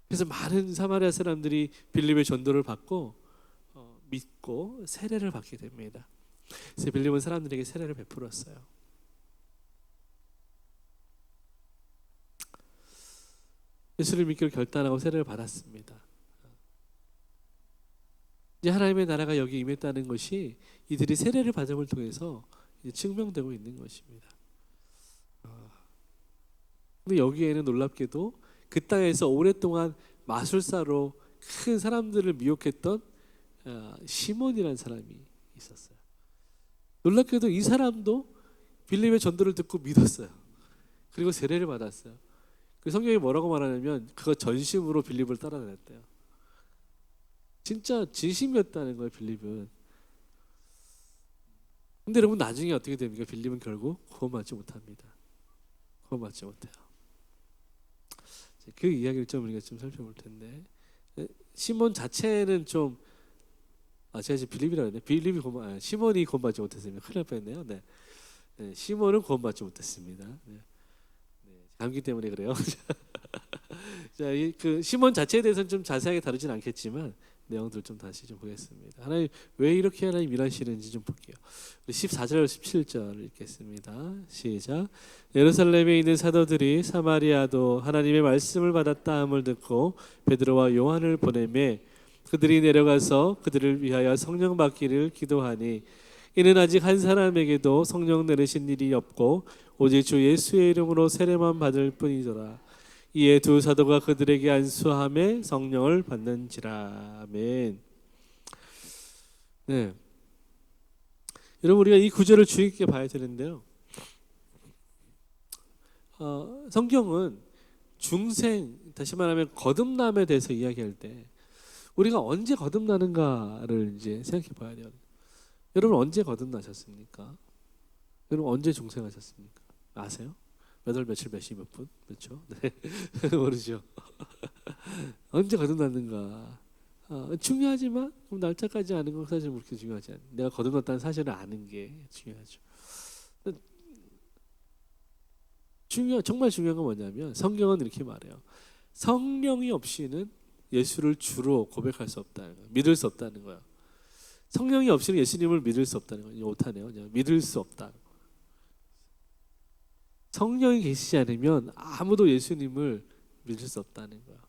그래서 많은 사마리아 사람들이 빌립의 전도를 받고 믿고 세례를 받게 됩니다. 그래서 빌립은 사람들에게 세례를 베풀었어요. 예수를 믿기로 결단하고 세례를 받았습니다. 이제 하나님의 나라가 여기 임했다는 것이 이들이 세례를 받음을 통해서 이제 증명되고 있는 것입니다. 근데 여기에는 놀랍게도 그 땅에서 오랫동안 마술사로 큰 사람들을 미혹했던 시몬이라는 사람이 있었어요. 놀랍게도 이 사람도 빌립의 전도를 듣고 믿었어요. 그리고 세례를 받았어요. 그 성경이 뭐라고 말하냐면 그거 전심으로 빌립을 따라다녔대요. 진짜 진심이었다는 거예요, 빌립은. 근데 여러분, 나중에 어떻게 됩니까? 빌립은 결국 구원받지 못합니다. 구원받지 못해요. 그 이야기를 좀 우리가 좀 살펴볼 텐데, 시몬 자체는 좀 제가 지금 빌립이라고 했네. 빌립이 시몬이 구원받지 못했습니다. 큰일 날 뻔했네요. 네. 시몬은 구원받지 못했습니다. 네. 감기 때문에 그래요. 자, 그 시몬 자체에 대해서는 좀 자세하게 다루진 않겠지만 내용들 좀 다시 좀 보겠습니다. 하나님 왜 이렇게 하나님 일하시는지 좀 볼게요. 14절 17절 읽겠습니다. 시작. 예루살렘에 있는 사도들이 사마리아도 하나님의 말씀을 받았다 함을 듣고 베드로와 요한을 보내매 그들이 내려가서 그들을 위하여 성령 받기를 기도하니 이는 아직 한 사람에게도 성령 내리신 일이 없고 오직 주 예수의 이름으로 세례만 받을 뿐이더라. 이에 두 사도가 그들에게 안수함에 성령을 받는지라. 아멘. 네, 여러분, 우리가 이 구절을 주의 깊게 봐야 되는데요. 성경은 중생, 다시 말하면 거듭남에 대해서 이야기할 때 우리가 언제 거듭나는가를 이제 생각해 봐야 돼요. 여러분, 언제 거듭나셨습니까? 여러분, 언제 중생하셨습니까? 아세요? 몇 월 며칠 몇 시 몇 분 몇 초? 네. 모르죠. 언제 거듭났는가 중요하지만 그럼 날짜까지 아는 건 사실 그렇게 중요하지 않아요. 내가 거듭났다는 사실을 아는 게 중요하죠. 정말 중요한 건 뭐냐면 성경은 이렇게 말해요. 성령이 없이는 예수를 주로 고백할 수 없다는 거예요. 믿을 수 없다는 거예요. 성령이 없이는 예수님을 믿을 수 없다는 거예요. 못하네요. 그냥 믿을 수 없다. 성령이 계시지 않으면 아무도 예수님을 믿을 수 없다는 거예요.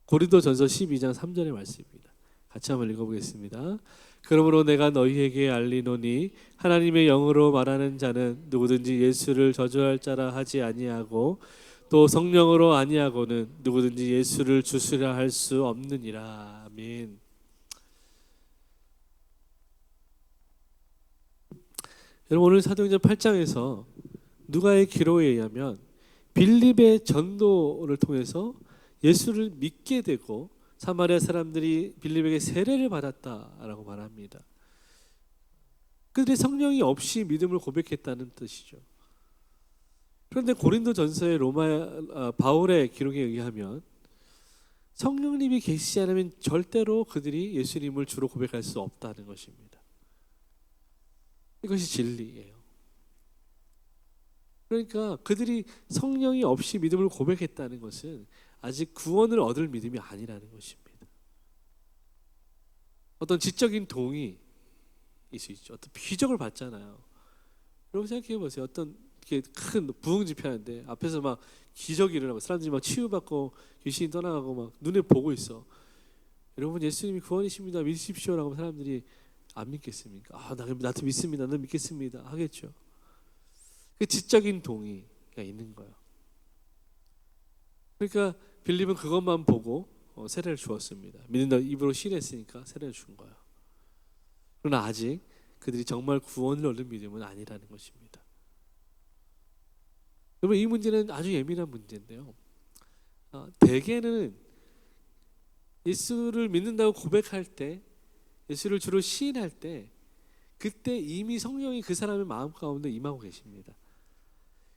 고린도전서 12장 3절의 말씀입니다. 같이 한번 읽어보겠습니다. 그러므로 내가 너희에게 알리노니 하나님의 영으로 말하는 자는 누구든지 예수를 저주할 자라 하지 아니하고 또 성령으로 아니하고는 누구든지 예수를 주시라 할 수 없느니라. 아멘. 여러분, 오늘 사도행전 8장에서 누가의 기록에 의하면 빌립의 전도를 통해서 예수를 믿게 되고 사마리아 사람들이 빌립에게 세례를 받았다라고 말합니다. 그들이 성령이 없이 믿음을 고백했다는 뜻이죠. 그런데 고린도전서의 바울의 기록에 의하면 성령님이 계시지 않으면 절대로 그들이 예수님을 주로 고백할 수 없다는 것입니다. 이것이 진리예요. 그러니까 그들이 성령이 없이 믿음을 고백했다는 것은 아직 구원을 얻을 믿음이 아니라는 것입니다. 어떤 지적인 동의 있을 수 있죠. 어떤 기적을 봤잖아요. 여러분 생각해 보세요. 어떤 큰 부흥 집회하는데 앞에서 막 기적이 일어나고 사람들이 막 치유받고 귀신이 떠나가고 막 눈에 보고 있어. 여러분 예수님이 구원이십니다. 믿으십시오라고 사람들이 안 믿겠습니까? 나도 믿습니다. 나도 믿겠습니다. 하겠죠. 그 지적인 동의가 있는 거예요. 그러니까 빌립은 그것만 보고 세례를 주었습니다. 믿는다 입으로 시인했으니까 세례를 준 거예요. 그러나 아직 그들이 정말 구원을 얻는 믿음은 아니라는 것입니다. 여러분 이 문제는 아주 예민한 문제인데요. 대개는 예수를 믿는다고 고백할 때, 예수를 주로 시인할 때, 그때 이미 성령이 그 사람의 마음 가운데 임하고 계십니다.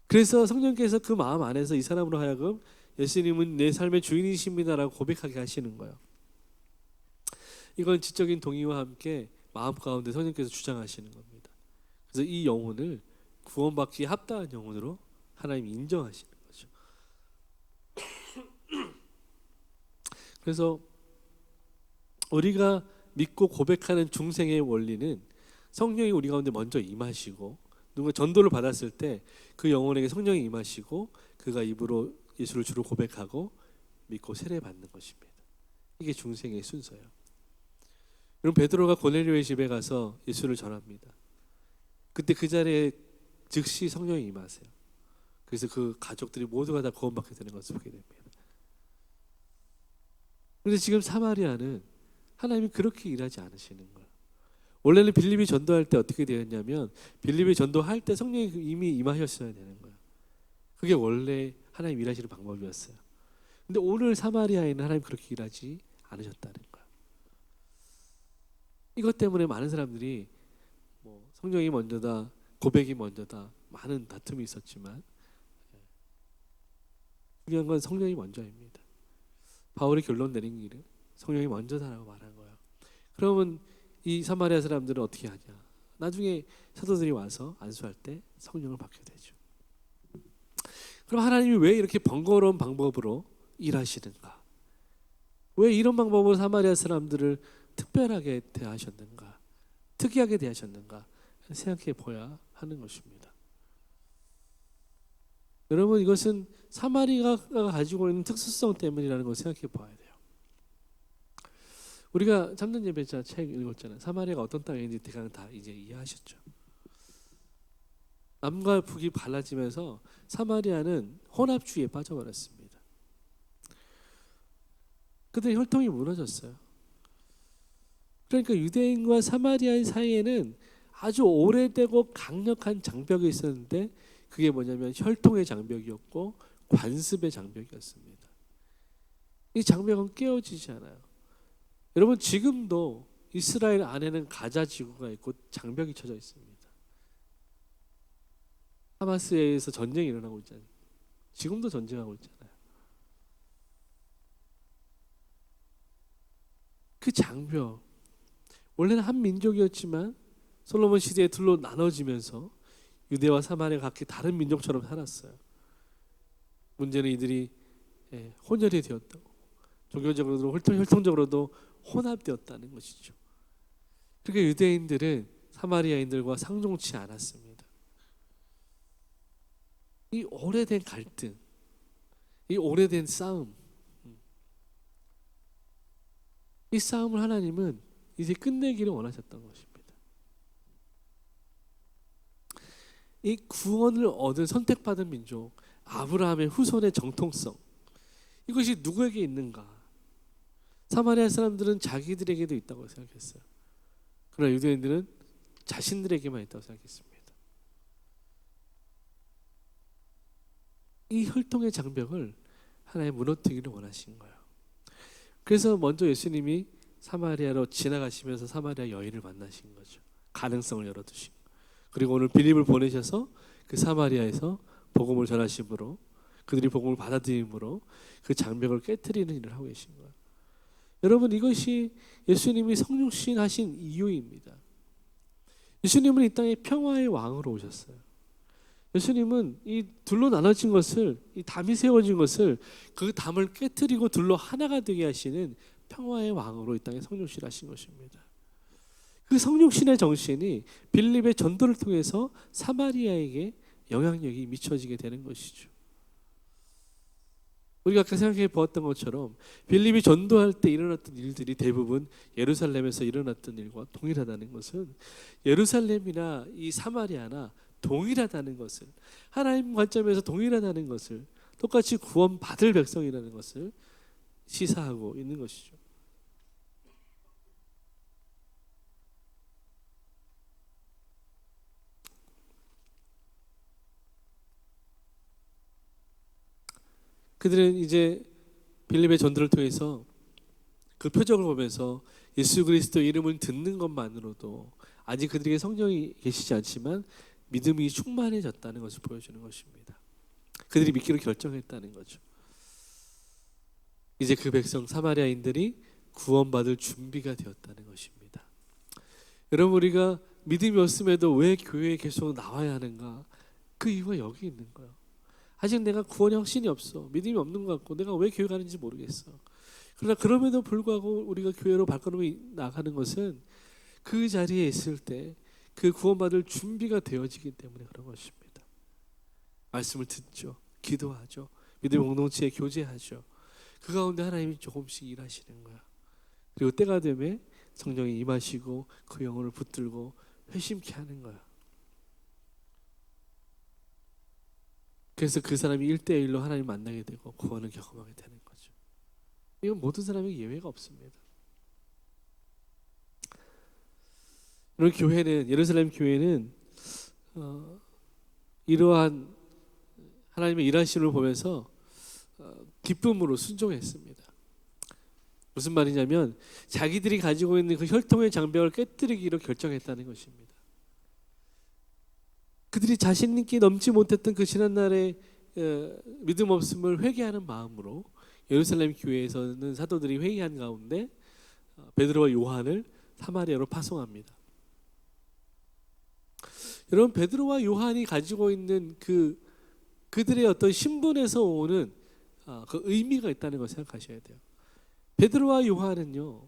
그래서 성령께서 그 마음 안에서 이 사람으로 하여금 예수님은 내 삶의 주인이십니다라고 고백하게 하시는 거예요. 이건 지적인 동의와 함께 마음 가운데 성령께서 주장하시는 겁니다. 그래서 이 영혼을 구원받기에 합당한 영혼으로 하나님이 인정하시는 거죠. 그래서 우리가 믿고 고백하는 중생의 원리는 성령이 우리 가운데 먼저 임하시고 누가 전도를 받았을 때 그 영혼에게 성령이 임하시고 그가 입으로 예수를 주로 고백하고 믿고 세례받는 것입니다. 이게 중생의 순서예요. 그럼 베드로가 고넬료의 집에 가서 예수를 전합니다. 그때 그 자리에 즉시 성령이 임하세요. 그래서 그 가족들이 모두가 다 구원받게 되는 것을 보게 됩니다. 그런데 지금 사마리아는 하나님이 그렇게 일하지 않으시는 거예요. 원래는 빌립이 전도할 때 어떻게 되었냐면 빌립이 전도할 때 성령이 이미 임하셨어야 되는 거예요. 그게 원래 하나님 일하시는 방법이었어요. 근데 오늘 사마리아에는 하나님 그렇게 일하지 않으셨다는 거예요. 이것 때문에 많은 사람들이 성령이 먼저다, 고백이 먼저다, 많은 다툼이 있었지만 중요한 건 성령이 먼저입니다. 바울이 결론 내린 길은 성령이 먼저다라고 말한 거예요. 그러면 이 사마리아 사람들은 어떻게 하냐? 나중에 사도들이 와서 안수할 때 성령을 받게 되죠. 그럼 하나님이 왜 이렇게 번거로운 방법으로 일하시는가? 왜 이런 방법으로 사마리아 사람들을 특별하게 대하셨는가? 특이하게 대하셨는가? 생각해 보아야 하는 것입니다. 여러분 이것은 사마리아가 가지고 있는 특수성 때문이라는 걸 생각해 봐야 돼요. 우리가 참된 예배자 책 읽었잖아요. 사마리아가 어떤 땅인지 대강 다 이제 이해하셨죠. 남과 북이 갈라지면서 사마리아는 혼합주의에 빠져버렸습니다. 그들의 혈통이 무너졌어요. 그러니까 유대인과 사마리아 사이에는 아주 오래되고 강력한 장벽이 있었는데 그게 뭐냐면 혈통의 장벽이었고 관습의 장벽이었습니다. 이 장벽은 깨어지지 않아요. 여러분 지금도 이스라엘 안에는 가자 지구가 있고 장벽이 쳐져 있습니다. 하마스에 의해서 전쟁이 일어나고 있잖아요. 지금도 전쟁하고 있잖아요. 그 장벽 원래는 한 민족이었지만 솔로몬 시대에 둘로 나눠지면서 유대와 사마리아가 각기 다른 민족처럼 살았어요. 문제는 이들이 혼혈이 되었다고 종교적으로도 혈통적으로도 혼합되었다는 것이죠. 그러니까 유대인들은 사마리아인들과 상종치 않았습니다. 이 오래된 갈등, 이 오래된 싸움, 이 싸움을 하나님은 이제 끝내기를 원하셨던 것입니다. 이 구원을 얻은 선택받은 민족 아브라함의 후손의 정통성, 이것이 누구에게 있는가? 사마리아 사람들은 자기들에게도 있다고 생각했어요. 그러나 유대인들은 자신들에게만 있다고 생각했습니다. 이 혈통의 장벽을 하나님 무너뜨리기를 원하신 거예요. 그래서 먼저 예수님이 사마리아로 지나가시면서 사마리아 여인을 만나신 거죠. 가능성을 열어두신 거예요. 그리고 오늘 빌립을 보내셔서 그 사마리아에서 복음을 전하심으로, 그들이 복음을 받아들임으로 그 장벽을 깨트리는 일을 하고 계신 거예요. 여러분, 이것이 예수님이 성육신 하신 이유입니다. 예수님은 이 땅에 평화의 왕으로 오셨어요. 예수님은 이 둘로 나눠진 것을, 이 담이 세워진 것을, 그 담을 깨트리고 둘로 하나가 되게 하시는 평화의 왕으로 이 땅에 성육신 하신 것입니다. 그 성육신의 정신이 빌립의 전도를 통해서 사마리아에게 영향력이 미쳐지게 되는 것이죠. 우리가 아까 생각해 보았던 것처럼 빌립이 전도할 때 일어났던 일들이 대부분 예루살렘에서 일어났던 일과 동일하다는 것은, 예루살렘이나 이 사마리아나 동일하다는 것을, 하나님 관점에서 동일하다는 것을, 똑같이 구원받을 백성이라는 것을 시사하고 있는 것이죠. 그들은 이제 빌립의 전도를 통해서 그 표적을 보면서 예수 그리스도 이름을 듣는 것만으로도 아직 그들에게 성령이 계시지 않지만 믿음이 충만해졌다는 것을 보여주는 것입니다. 그들이 믿기로 결정했다는 거죠. 이제 그 백성 사마리아인들이 구원받을 준비가 되었다는 것입니다. 여러분, 우리가 믿음이 없음에도 왜 교회에 계속 나와야 하는가? 그 이유가 여기 있는 거예요. 아직 내가 구원의 확신이 없어, 믿음이 없는 것 같고 내가 왜 교회 가는지 모르겠어. 그러나 그럼에도 불구하고 우리가 교회로 발걸음이 나가는 것은 그 자리에 있을 때 그 구원받을 준비가 되어지기 때문에 그런 것입니다. 말씀을 듣죠, 기도하죠, 믿음의 공동체에 교제하죠. 그 가운데 하나님이 조금씩 일하시는 거야. 그리고 때가 되면 성령이 임하시고 그 영혼을 붙들고 회심케 하는 거야. 그래서 그 사람이 1대1로 하나님 만나게 되고 구원을 경험하게 되는 거죠. 이건 모든 사람에게 예외가 없습니다. 오늘 교회는, 예루살렘 교회는 이러한 하나님의 일하심을 보면서 기쁨으로 순종했습니다. 무슨 말이냐면 자기들이 가지고 있는 그 혈통의 장벽을 깨뜨리기로 결정했다는 것입니다. 그들이 자신있게 넘지 못했던 그 지난날의 믿음 없음을 회개하는 마음으로 예루살렘 교회에서는 사도들이 회의한 가운데 베드로와 요한을 사마리아로 파송합니다. 여러분, 베드로와 요한이 가지고 있는 그들의 어떤 신분에서 오는 그 의미가 있다는 걸 생각하셔야 돼요. 베드로와 요한은요,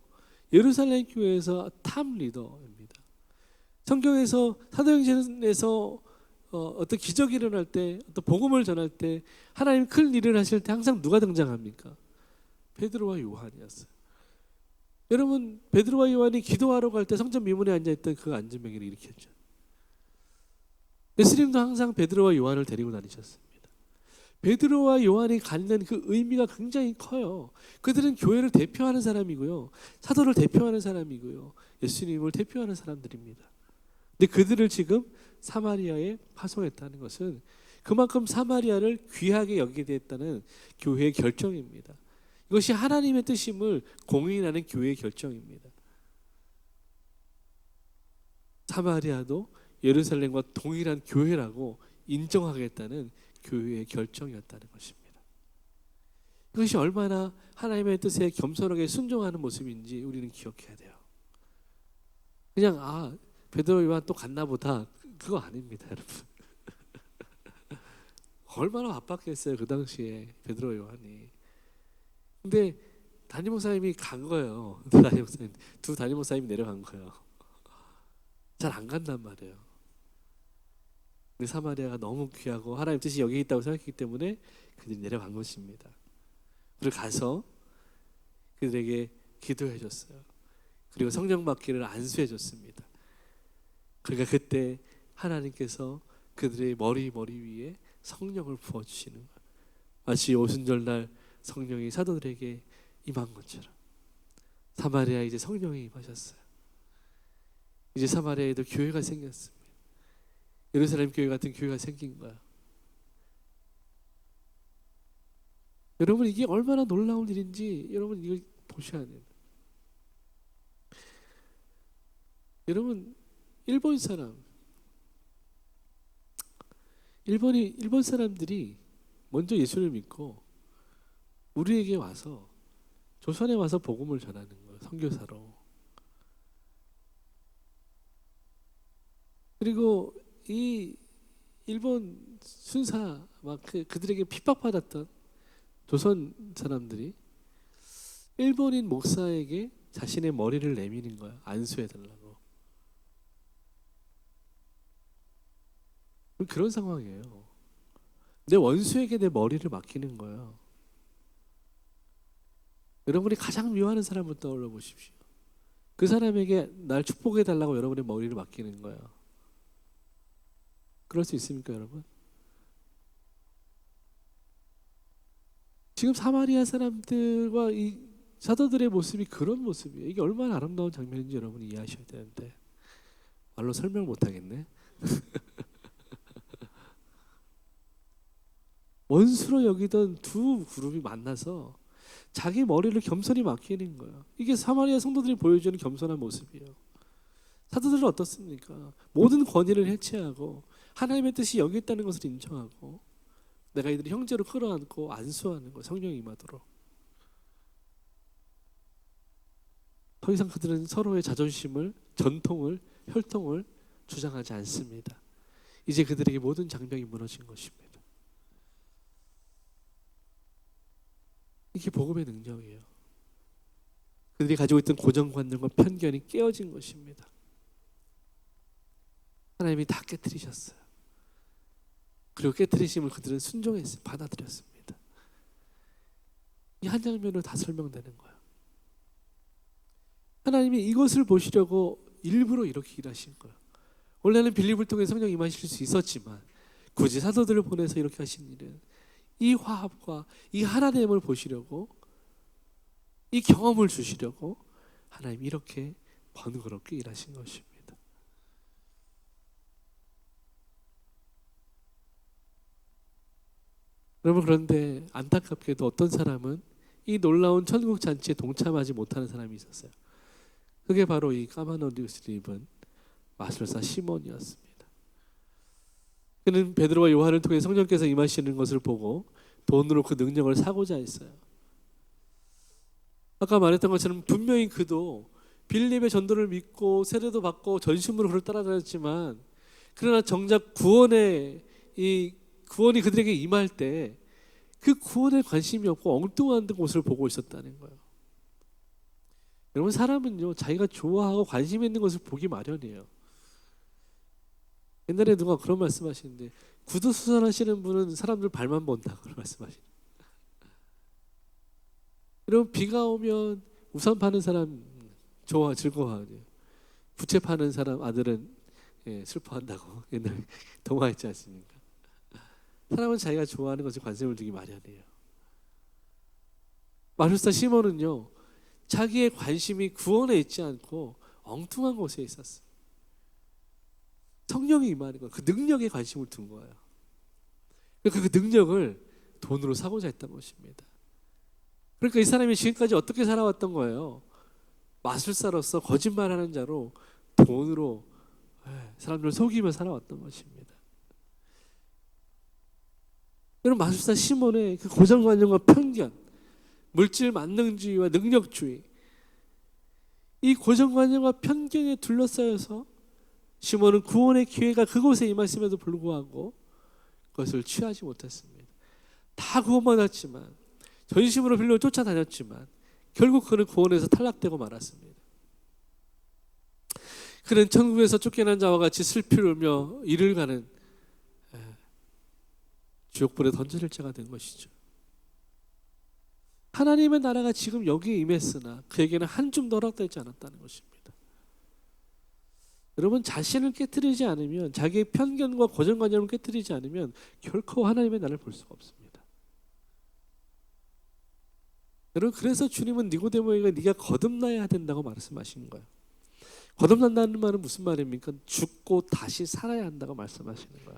예루살렘 교회에서 탑 리더입니다. 성경에서 사도행전에서 어떤 기적이 일어날 때, 어떤 복음을 전할 때, 하나님 큰 일을 하실 때 항상 누가 등장합니까? 베드로와 요한이었어요. 여러분, 베드로와 요한이 기도하러 갈 때 성전 미문에 앉아있던 그 안전병기를 일으켰죠. 예수님도 항상 베드로와 요한을 데리고 다니셨습니다. 베드로와 요한이 갖는 그 의미가 굉장히 커요. 그들은 교회를 대표하는 사람이고요, 사도를 대표하는 사람이고요, 예수님을 대표하는 사람들입니다. 근데 그들을 지금 사마리아에 파송했다는 것은 그만큼 사마리아를 귀하게 여기게 됐다는 교회의 결정입니다. 이것이 하나님의 뜻임을 공인하는 교회의 결정입니다. 사마리아도 예루살렘과 동일한 교회라고 인정하겠다는 교회의 결정이었다는 것입니다. 이것이 얼마나 하나님의 뜻에 겸손하게 순종하는 모습인지 우리는 기억해야 돼요. 그냥 베드로 요한 또 갔나 보다, 그거 아닙니다, 여러분. 얼마나 바빴겠어요 그 당시에 베드로 요한이. 근데 담임 목사님이 간 거예요. 두 담임 목사님이 내려간 거예요. 잘 안 간단 말이에요. 근데 사마리아가 너무 귀하고 하나님 뜻이 여기 있다고 생각했기 때문에 그들이 내려간 것입니다. 그리고 가서 그들에게 기도해 줬어요. 그리고 성령 받기를 안수해 줬습니다. 그러니까 그때 하나님께서 그들의 머리 위에 성령을 부어주시는 거예요. 마치 오순절날 성령이 사도들에게 임한 것처럼 사마리아에 이제 성령이 임하셨어요. 이제 사마리아에도 교회가 생겼습니다. 예루살렘 교회 같은 교회가 생긴 거야. 여러분 이게 얼마나 놀라운 일인지 여러분 이걸 보셔야 돼요. 여러분 일본 사람들이 먼저 예수를 믿고 우리에게 와서 조선에 와서 복음을 전하는 거예요. 선교사로. 그리고 이 일본 순사 막 그들에게 핍박받았던 조선 사람들이 일본인 목사에게 자신의 머리를 내미는 거야. 안수해달라고. 그런 상황이에요. 내 원수에게 내 머리를 맡기는 거예요. 여러분이 가장 미워하는 사람을 떠올려 보십시오. 그 사람에게 날 축복해달라고 여러분의 머리를 맡기는 거예요. 그럴 수 있습니까, 여러분? 지금 사마리아 사람들과 이 사도들의 모습이 그런 모습이에요. 이게 얼마나 아름다운 장면인지 여러분이 이해하셔야 되는데 말로 설명 못하겠네. 원수로 여기던 두 그룹이 만나서 자기 머리를 겸손히 맡기는 거예요. 이게 사마리아 성도들이 보여주는 겸손한 모습이에요. 사도들은 어떻습니까? 모든 권위를 해체하고 하나님의 뜻이 여기 있다는 것을 인정하고 내가 이들을 형제로 끌어안고 안수하는 거, 성령이 임하도록. 더 이상 그들은 서로의 자존심을, 전통을, 혈통을 주장하지 않습니다. 이제 그들에게 모든 장벽이 무너진 것입니다. 이게 복음의 능력이에요. 그들이 가지고 있던 고정관념과 편견이 깨어진 것입니다. 하나님이 다 깨트리셨어요. 그리고 깨트리심을 그들은 순종했어요. 받아들였습니다. 이 한 장면으로 다 설명되는 거예요. 하나님이 이것을 보시려고 일부러 이렇게 일하신 거예요. 원래는 빌립을 통해 성령 임하실 수 있었지만 굳이 사도들을 보내서 이렇게 하신 일은 이 화합과 이 하나됨을 보시려고, 이 경험을 주시려고 하나님이 이렇게 번거롭게 일하신 것입니다. 여러분, 그런데 안타깝게도 어떤 사람은 이 놀라운 천국 잔치에 동참하지 못하는 사람이 있었어요. 그게 바로 이 까만 옷을 입은 마술사 시몬이었습니다. 그는 베드로와 요한을 통해 성령께서 임하시는 것을 보고 돈으로 그 능력을 사고자 했어요. 아까 말했던 것처럼 분명히 그도 빌립의 전도를 믿고 세례도 받고 전심으로 그를 따라다녔지만, 그러나 정작 구원이 그들에게 임할 때 그 구원에 관심이 없고 엉뚱한 곳을 보고 있었다는 거예요. 여러분, 사람은요 자기가 좋아하고 관심 있는 것을 보기 마련이에요. 옛날에 누가 그런 말씀하시는데, 구두수선하시는 분은 사람들 발만 본다 그런 말씀하시는. 여러분, 비가 오면 우산 파는 사람 즐거워하죠. 부채 파는 사람 아들은 슬퍼한다고 옛날에 동화했지 않습니까? 사람은 자기가 좋아하는 것에 관심을 두기 마련이에요. 마술사 시몬은요 자기의 관심이 구원에 있지 않고 엉뚱한 곳에 있었어요. 성령이 임하는 거예요. 그 능력에 관심을 둔 거예요. 그 능력을 돈으로 사고자 했던 것입니다. 그러니까 이 사람이 지금까지 어떻게 살아왔던 거예요? 마술사로서 거짓말하는 자로 돈으로 사람들을 속이며 살아왔던 것입니다. 여러분, 마술사 시몬의 그 고정관념과 편견, 물질 만능주의와 능력주의, 이 고정관념과 편견에 둘러싸여서 시몬은 구원의 기회가 그곳에 임했음에도 불구하고 그것을 취하지 못했습니다. 다 구원받았지만, 전심으로 빌려 쫓아다녔지만 결국 그는 구원에서 탈락되고 말았습니다. 그는 천국에서 쫓겨난 자와 같이 슬피를 울며 이를 가는 지옥불에 던져질 자가 된 것이죠. 하나님의 나라가 지금 여기에 임했으나 그에게는 한 줌도 허락되지 않았다는 것입니다. 여러분, 자신을 깨뜨리지 않으면, 자기의 편견과 고정관념을 깨뜨리지 않으면 결코 하나님의 나라를 볼 수가 없습니다. 여러분, 그래서 주님은 니고데모에게 네가 거듭나야 된다고 말씀하신 거예요. 거듭난다는 말은 무슨 말입니까? 죽고 다시 살아야 한다고 말씀하시는 거예요.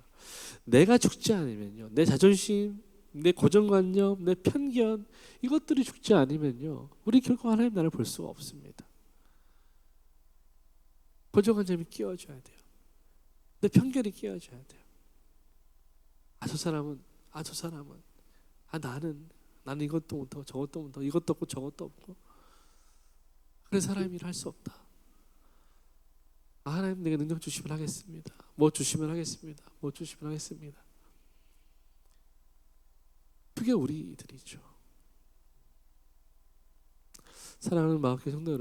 내가 죽지 않으면요, 내 자존심, 내 고정관념, 내 편견, 이것들이 죽지 않으면요, 우리 결코 하나님 나라를 볼 수가 없습니다. 고정관념이 끼워줘야 돼요. 내 편견이 끼워줘야 돼요. 저 사람은, 나는 이것도 못하고 저것도 못하고 이것도 없고 저것도 없고, 그래서 하나님 일을 할 수 없다. 하나님 내게 능력 주시면 하겠습니다. 뭐 주시면 하겠습니다. 뭐 주시면 하겠습니다. 그게 우리들이죠. 사랑하는 마음교회 성도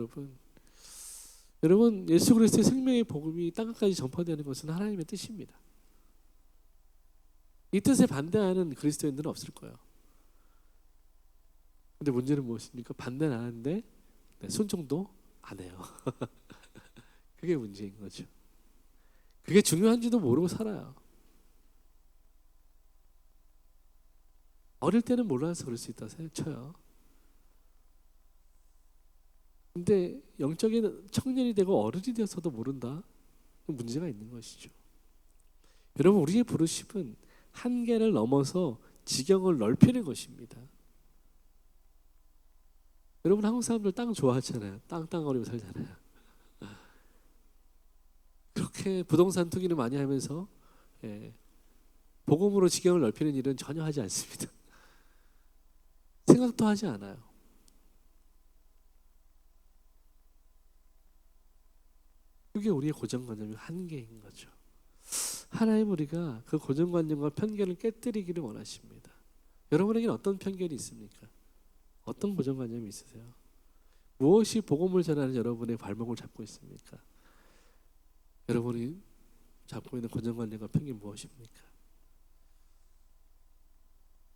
여러분, 예수 그리스도의 생명의 복음이 땅끝까지 전파되는 것은 하나님의 뜻입니다. 이 뜻에 반대하는 그리스도인들은 없을 거예요. 근데 문제는 무엇입니까? 반대는 안 하는데 순종도 안 해요. 그게 문제인 거죠. 그게 중요한지도 모르고 살아요. 어릴 때는 몰라서 그럴 수 있다고 쳐요. 근데 영적인 청년이 되고 어른이 되어서도 모른다? 문제가 있는 것이죠. 여러분, 우리의 부르심은 한계를 넘어서 지경을 넓히는 것입니다. 여러분, 한국 사람들 땅 좋아하잖아요. 땅거리고 살잖아요. 그렇게 부동산 투기를 많이 하면서 복음으로 지경을 넓히는 일은 전혀 하지 않습니다. 생각도 하지 않아요. 그게 우리의 고정관념의 한계인 거죠. 하나님, 우리가 그 고정관념과 편견을 깨뜨리기를 원하십니다. 여러분에게는 어떤 편견이 있습니까? 어떤 고정관념이 있으세요? 무엇이 복음을 전하는 여러분의 발목을 잡고 있습니까? 여러분이 잡고 있는 고정관념과 편견이 무엇입니까?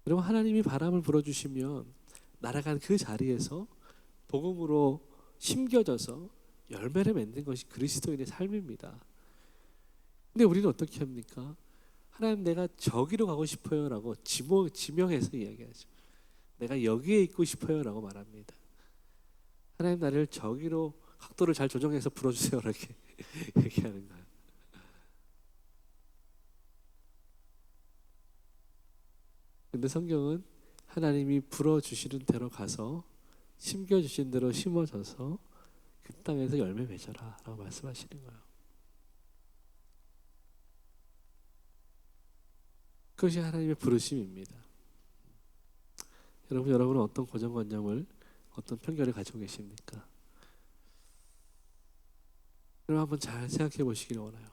여러분, 하나님이 바람을 불어주시면 날아간 그 자리에서 복음으로 심겨져서 열매를 맺는 것이 그리스도인의 삶입니다. 근데 우리는 어떻게 합니까? 하나님, 내가 저기로 가고 싶어요 라고 지명해서 이야기하죠. 내가 여기에 있고 싶어요 라고 말합니다. 하나님, 나를 저기로 각도를 잘 조정해서 불어주세요 이렇게 얘기하는 거예요. 근데 성경은 하나님이 불어주시는 대로 가서 심겨주신 대로 심어져서 그 땅에서 열매 맺어라 라고 말씀하시는 거예요. 그것이 하나님의 부르심입니다. 여러분은 어떤 고정관념을, 어떤 편견을 가지고 계십니까? 여러분, 한번 잘 생각해 보시길 원해요.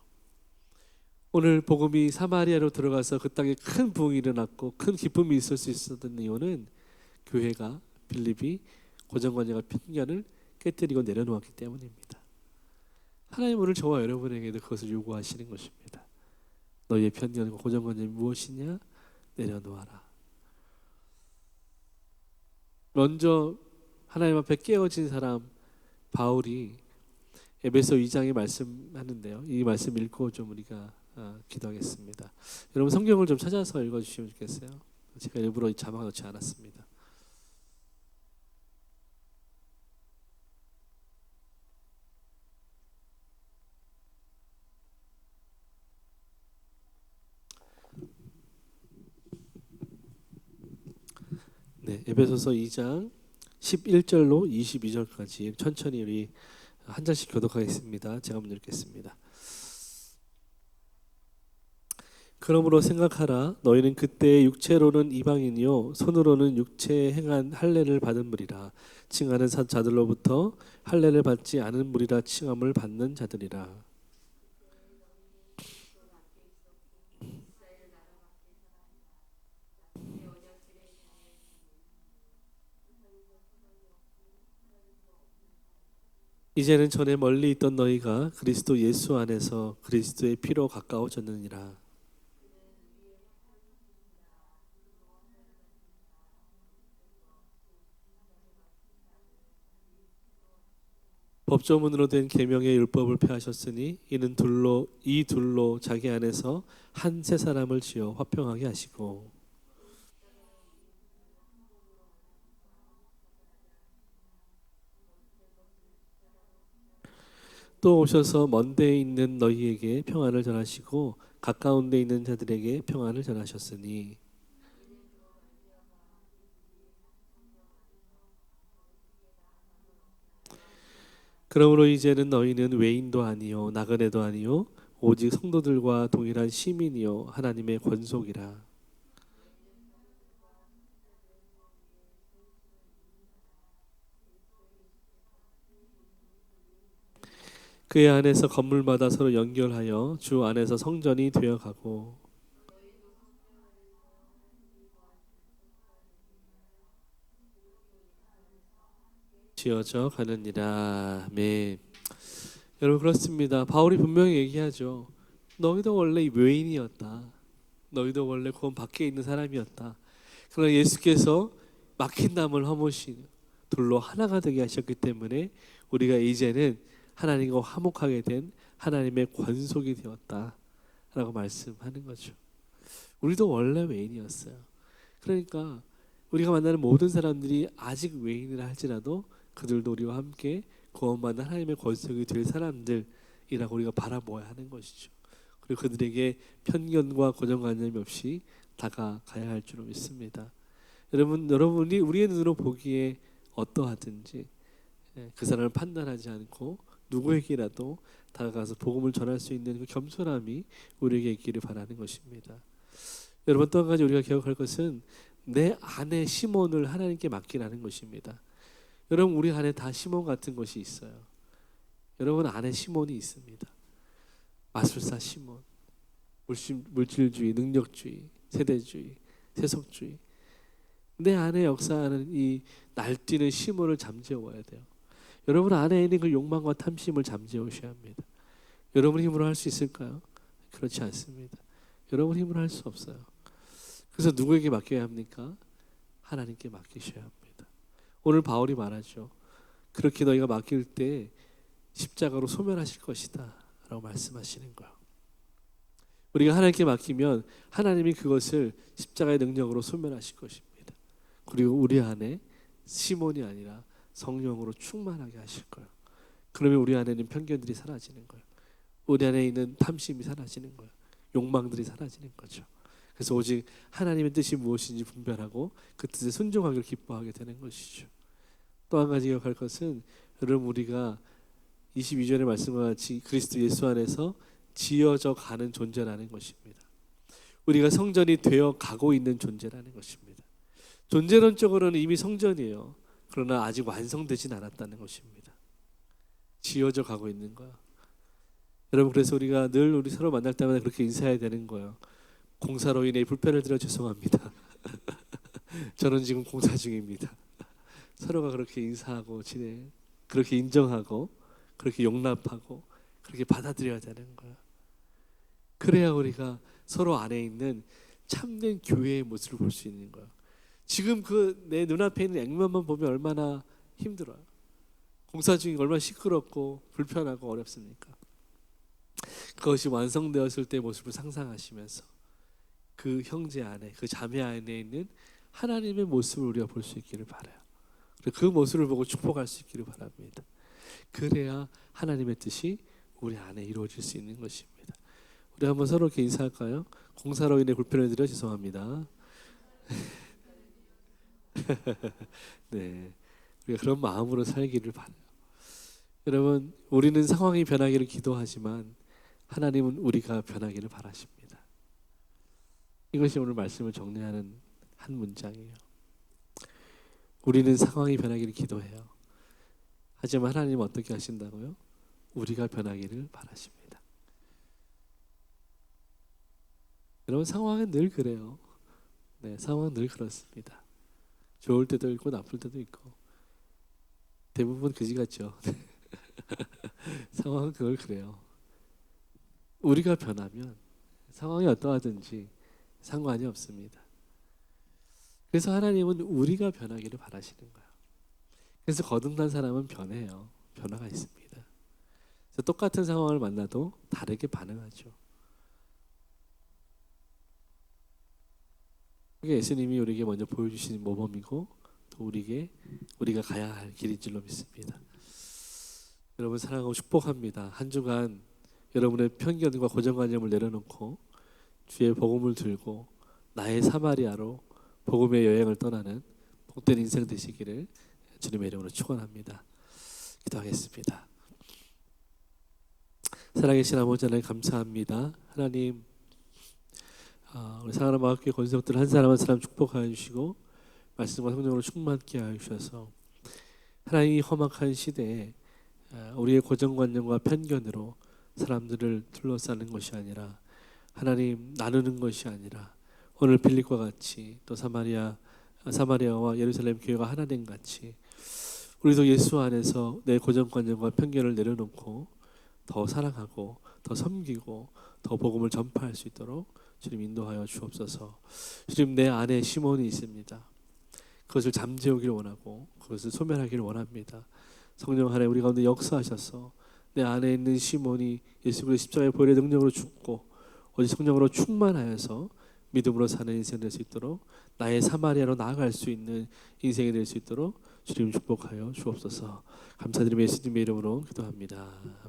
오늘 복음이 사마리아로 들어가서 그 땅에 큰 부흥이 일어났고 큰 기쁨이 있을 수 있었던 이유는 교회가, 빌립이 고정관념과 편견을 깨뜨리고 내려놓았기 때문입니다. 하나님, 오늘 저와 여러분에게도 그것을 요구하시는 것입니다. 너희의 편견과 고정관념이 무엇이냐? 내려놓아라. 먼저 하나님 앞에 깨어진 사람 바울이 에베소 2장에 말씀하는데요. 이 말씀 읽고 좀 우리가 기도하겠습니다. 여러분, 성경을 좀 찾아서 읽어주시면 좋겠어요. 제가 일부러 자막 넣지 않았습니다. 네, 에베소서 2장 11절로 22절까지 천천히 우리 한 장씩 교독하겠습니다. 제가 먼저 읽겠습니다. 그러므로 생각하라. 너희는 그때 육체로는 이방인이요 손으로는 육체에 행한 할례를 받은 무리라. 칭하는 자들로부터 할례를 받지 않은 무리라 칭함을 받는 자들이라. 이제는 전에 멀리 있던 너희가 그리스도 예수 안에서 그리스도의 피로 가까워졌느니라. 법조문으로 된 계명의 율법을 폐하셨으니 이는 이 둘로 자기 안에서 한 새 사람을 지어 화평하게 하시고 또 오셔서 먼 데에 있는 너희에게 평안을 전하시고 가까운 데 있는 자들에게 평안을 전하셨으니 그러므로 이제는 너희는 외인도 아니요 나그네도 아니요 오직 성도들과 동일한 시민이요 하나님의 권속이라. 그의 안에서 건물마다 서로 연결하여 주 안에서 성전이 되어가고 지어져 가느니라. 아멘. 여러분 그렇습니다. 바울이 분명히 얘기하죠. 너희도 원래 외인이었다. 너희도 원래 구원 밖에 있는 사람이었다. 그러나 예수께서 막힌 담을 허무신 둘로 하나가 되게 하셨기 때문에 우리가 이제는 하나님과 화목하게 된 하나님의 권속이 되었다라고 말씀하는 거죠. 우리도 원래 외인이었어요. 그러니까 우리가 만나는 모든 사람들이 아직 외인이라 할지라도 그들도 우리와 함께 구원받는 하나님의 권속이 될 사람들이라고 우리가 바라보아야 하는 것이죠. 그리고 그들에게 편견과 고정관념이 없이 다가가야 할 줄로 믿습니다. 여러분이 우리의 눈으로 보기에 어떠하든지 그 사람을 판단하지 않고 누구에게라도 다가가서 복음을 전할 수 있는 그 겸손함이 우리에게 있기를 바라는 것입니다. 여러분 또 한 가지 우리가 기억할 것은 내 안에 시몬을 하나님께 맡기라는 것입니다. 여러분 우리 안에 다 시몬 같은 것이 있어요. 여러분 안에 시몬이 있습니다. 마술사 시몬, 물질주의, 능력주의, 세대주의, 세속주의. 내 안에 역사하는 이 날뛰는 시몬을 잠재워야 돼요. 여러분 안에 있는 그 욕망과 탐심을 잠재우셔야 합니다. 여러분 힘으로 할 수 있을까요? 그렇지 않습니다. 여러분 힘으로 할 수 없어요. 그래서 누구에게 맡겨야 합니까? 하나님께 맡기셔야 합니다. 오늘 바울이 말하죠. 그렇게 너희가 맡길 때 십자가로 소멸하실 것이다 라고 말씀하시는 거예요. 우리가 하나님께 맡기면 하나님이 그것을 십자가의 능력으로 소멸하실 것입니다. 그리고 우리 안에 시몬이 아니라 성령으로 충만하게 하실 거예요. 그러면 우리 안에는 편견들이 사라지는 거예요. 우리 안에 있는 탐심이 사라지는 거예요. 욕망들이 사라지는 거죠. 그래서 오직 하나님의 뜻이 무엇인지 분별하고 그 뜻에 순종하기를 기뻐하게 되는 것이죠. 또 한 가지 기억할 것은 여러분 우리가 22절의 말씀과 같이 그리스도 예수 안에서 지어져 가는 존재라는 것입니다. 우리가 성전이 되어 가고 있는 존재라는 것입니다. 존재론적으로는 이미 성전이에요. 그러나 아직 완성되진 않았다는 것입니다. 지어져 가고 있는 거야. 여러분 그래서 우리가 늘 우리 서로 만날 때마다 그렇게 인사해야 되는 거예요. 공사로 인해 불편을 드려 죄송합니다. 저는 지금 공사 중입니다. 서로가 그렇게 인사하고 그렇게 인정하고 그렇게 용납하고 그렇게 받아들여야 되는 거야. 그래야 우리가 서로 안에 있는 참된 교회의 모습을 볼 수 있는 거야. 지금 그 내 눈앞에 있는 액면만 보면 얼마나 힘들어요. 공사 중이 얼마나 시끄럽고 불편하고 어렵습니까? 그것이 완성되었을 때의 모습을 상상하시면서 그 형제 안에, 그 자매 안에 있는 하나님의 모습을 우리가 볼 수 있기를 바라요. 그 모습을 보고 축복할 수 있기를 바랍니다. 그래야 하나님의 뜻이 우리 안에 이루어질 수 있는 것입니다. 우리 한번 서로 이렇게 인사할까요? 공사로 인해 불편을 드려 죄송합니다. 네, 우리가 그런 마음으로 살기를 바라요. 여러분, 우리는 상황이 변하기를 기도하지만 하나님은 우리가 변하기를 바라십니다. 이것이 오늘 말씀을 정리하는 한 문장이에요. 우리는 상황이 변하기를 기도해요. 하지만 하나님은 어떻게 하신다고요? 우리가 변하기를 바라십니다. 여러분 상황은 늘 그래요. 네, 상황은 늘 그렇습니다. 좋을 때도 있고 나쁠 때도 있고 대부분 그지 같죠. 상황은 그걸 그래요. 우리가 변하면 상황이 어떠하든지 상관이 없습니다. 그래서 하나님은 우리가 변하기를 바라시는 거예요. 그래서 거듭난 사람은 변해요. 변화가 있습니다. 그래서 똑같은 상황을 만나도 다르게 반응하죠. 그게 예수님이 우리에게 먼저 보여주신 모범이고 또 우리가 가야 할 길인 줄로 믿습니다. 여러분 사랑하고 축복합니다. 한 주간 여러분의 편견과 고정관념을 내려놓고 주의 복음을 들고 나의 사마리아로 복음의 여행을 떠나는 복된 인생 되시기를 주님의 이름으로 축원합니다. 기도하겠습니다. 살아계신 아버지 하나님 감사합니다. 하나님 우리 사랑하는 마음교회 권속들 한 사람 한 사람 축복하여 주시고 말씀과 성령으로 충만케 하여 주셔서 하나님이 험악한 시대에 우리의 고정관념과 편견으로 사람들을 둘러싸는 것이 아니라 하나님 나누는 것이 아니라 오늘 빌립과 같이 또 사마리아와 예루살렘 교회가 하나 된 같이 우리도 예수 안에서 내 고정관념과 편견을 내려놓고 더 사랑하고 더 섬기고 더 복음을 전파할 수 있도록 주님 인도하여 주옵소서. 주님 내 안에 시몬이 있습니다. 그것을 잠재우기를 원하고 그것을 소멸하기를 원합니다. 성령 하나님 우리 가운데 역사하셔서 내 안에 있는 시몬이 예수 그리스도의 십자가의 보혈의 능력으로 죽고 오직 성령으로 충만하여서 믿음으로 사는 인생 될 수 있도록 나의 사마리아로 나아갈 수 있는 인생이 될 수 있도록 주님 축복하여 주옵소서. 감사드리며 예수님의 이름으로 기도합니다.